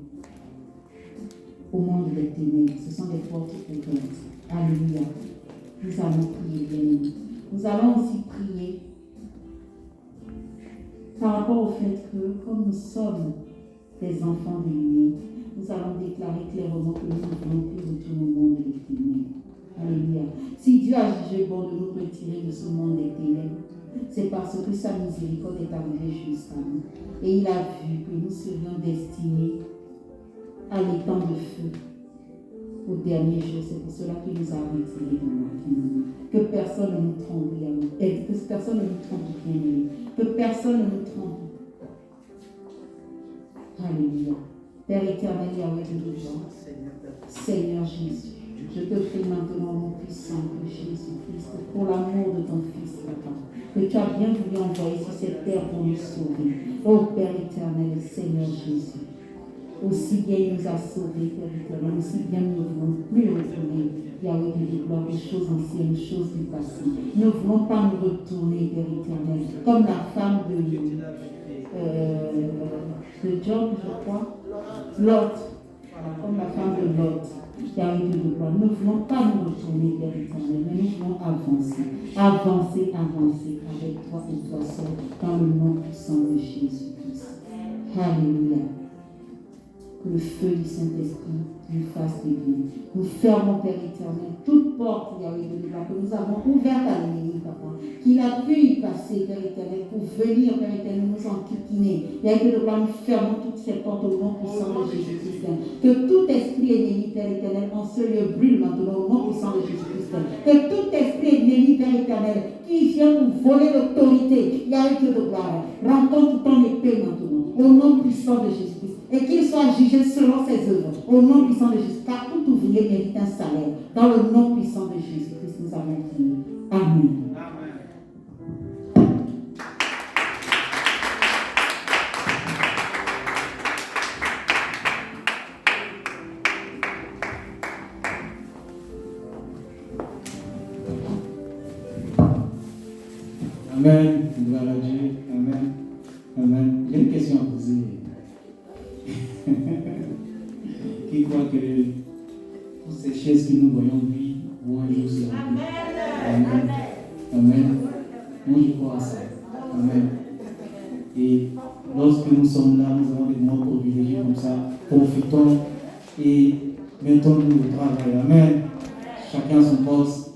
au monde des ténèbres. Ce sont des portes ouvertes. Alléluia. Nous allons prier, bien-aimés. Nous allons aussi prier par rapport au fait que, comme nous sommes des enfants de lumière, nous allons déclarer clairement que nous ne voulons plus retourner au monde des ténèbres. Alléluia. Si Dieu a jugé bon de nous retirer de ce monde des ténèbres, c'est parce que sa miséricorde est arrivée jusqu'à nous. Et il a vu que nous serions destinés à l'étang de feu. au dernier jour. C'est pour cela qu'il nous a retirés de l'enfer. Que personne ne nous trompe, et que personne ne nous trompe, bien-aimé. Que personne ne nous trompe. Alléluia. Père éternel, Yahweh de gloire, Seigneur Jésus, je te prie maintenant, mon puissant de Jésus-Christ, pour l'amour de ton Fils, Papa, que tu as bien voulu envoyer sur cette terre pour nous sauver. Ô Père éternel, Seigneur Jésus, aussi bien il nous a sauvés, Père éternel, aussi bien nous ne voulons plus retourner, Yahweh de gloire, des choses anciennes, des choses du passé. Nous ne voulons pas nous retourner, Père éternel, comme la femme de Job, je crois, Lot, comme la femme de Lot, Yahweh de gloire. Nous ne voulons pas nous retourner, Père éternel, mais nous voulons avancer, avancer, avancer avec toi et toi seul, dans le nom puissant de Jésus-Christ. Alléluia. Que le feu du Saint-Esprit nous fasse du bien. Nous fermons, Père éternel, toute porte, Yahweh de gloire, que nous avons ouverte à l'ennemi, Papa, qu'il a pu y passer, Père éternel, pour venir, Père éternel, nous enquiquiner. Yahweh de gloire, nous fermons toutes ces portes au nom puissant de Jésus-Christ. Que tout esprit ennemi, Père éternel, en ce lieu brûle maintenant au nom puissant de Jésus-Christ. Que tout esprit ennemi, Père éternel, qui vient nous voler l'autorité, Yahweh de gloire, rencontre ton épée maintenant, au nom puissant de Jésus-Christ. Et qu'il soit jugé selon ses œuvres, au nom puissant de Jésus. Car tout ouvrier mérite un salaire. Dans le nom puissant de Jésus-Christ, nous avons prié. Amen. Amen. Gloire à Dieu. Amen. Amen. J'ai une question à poser. Qui croit que toutes ces chaises que nous voyons lui vont un jour se remplir? Amen. Amen. Moi je crois à ça. Amen. Et lorsque nous sommes là, nous avons des moments privilégiés comme ça. Profitons et mettons-nous au travail. Amen. Chacun son poste.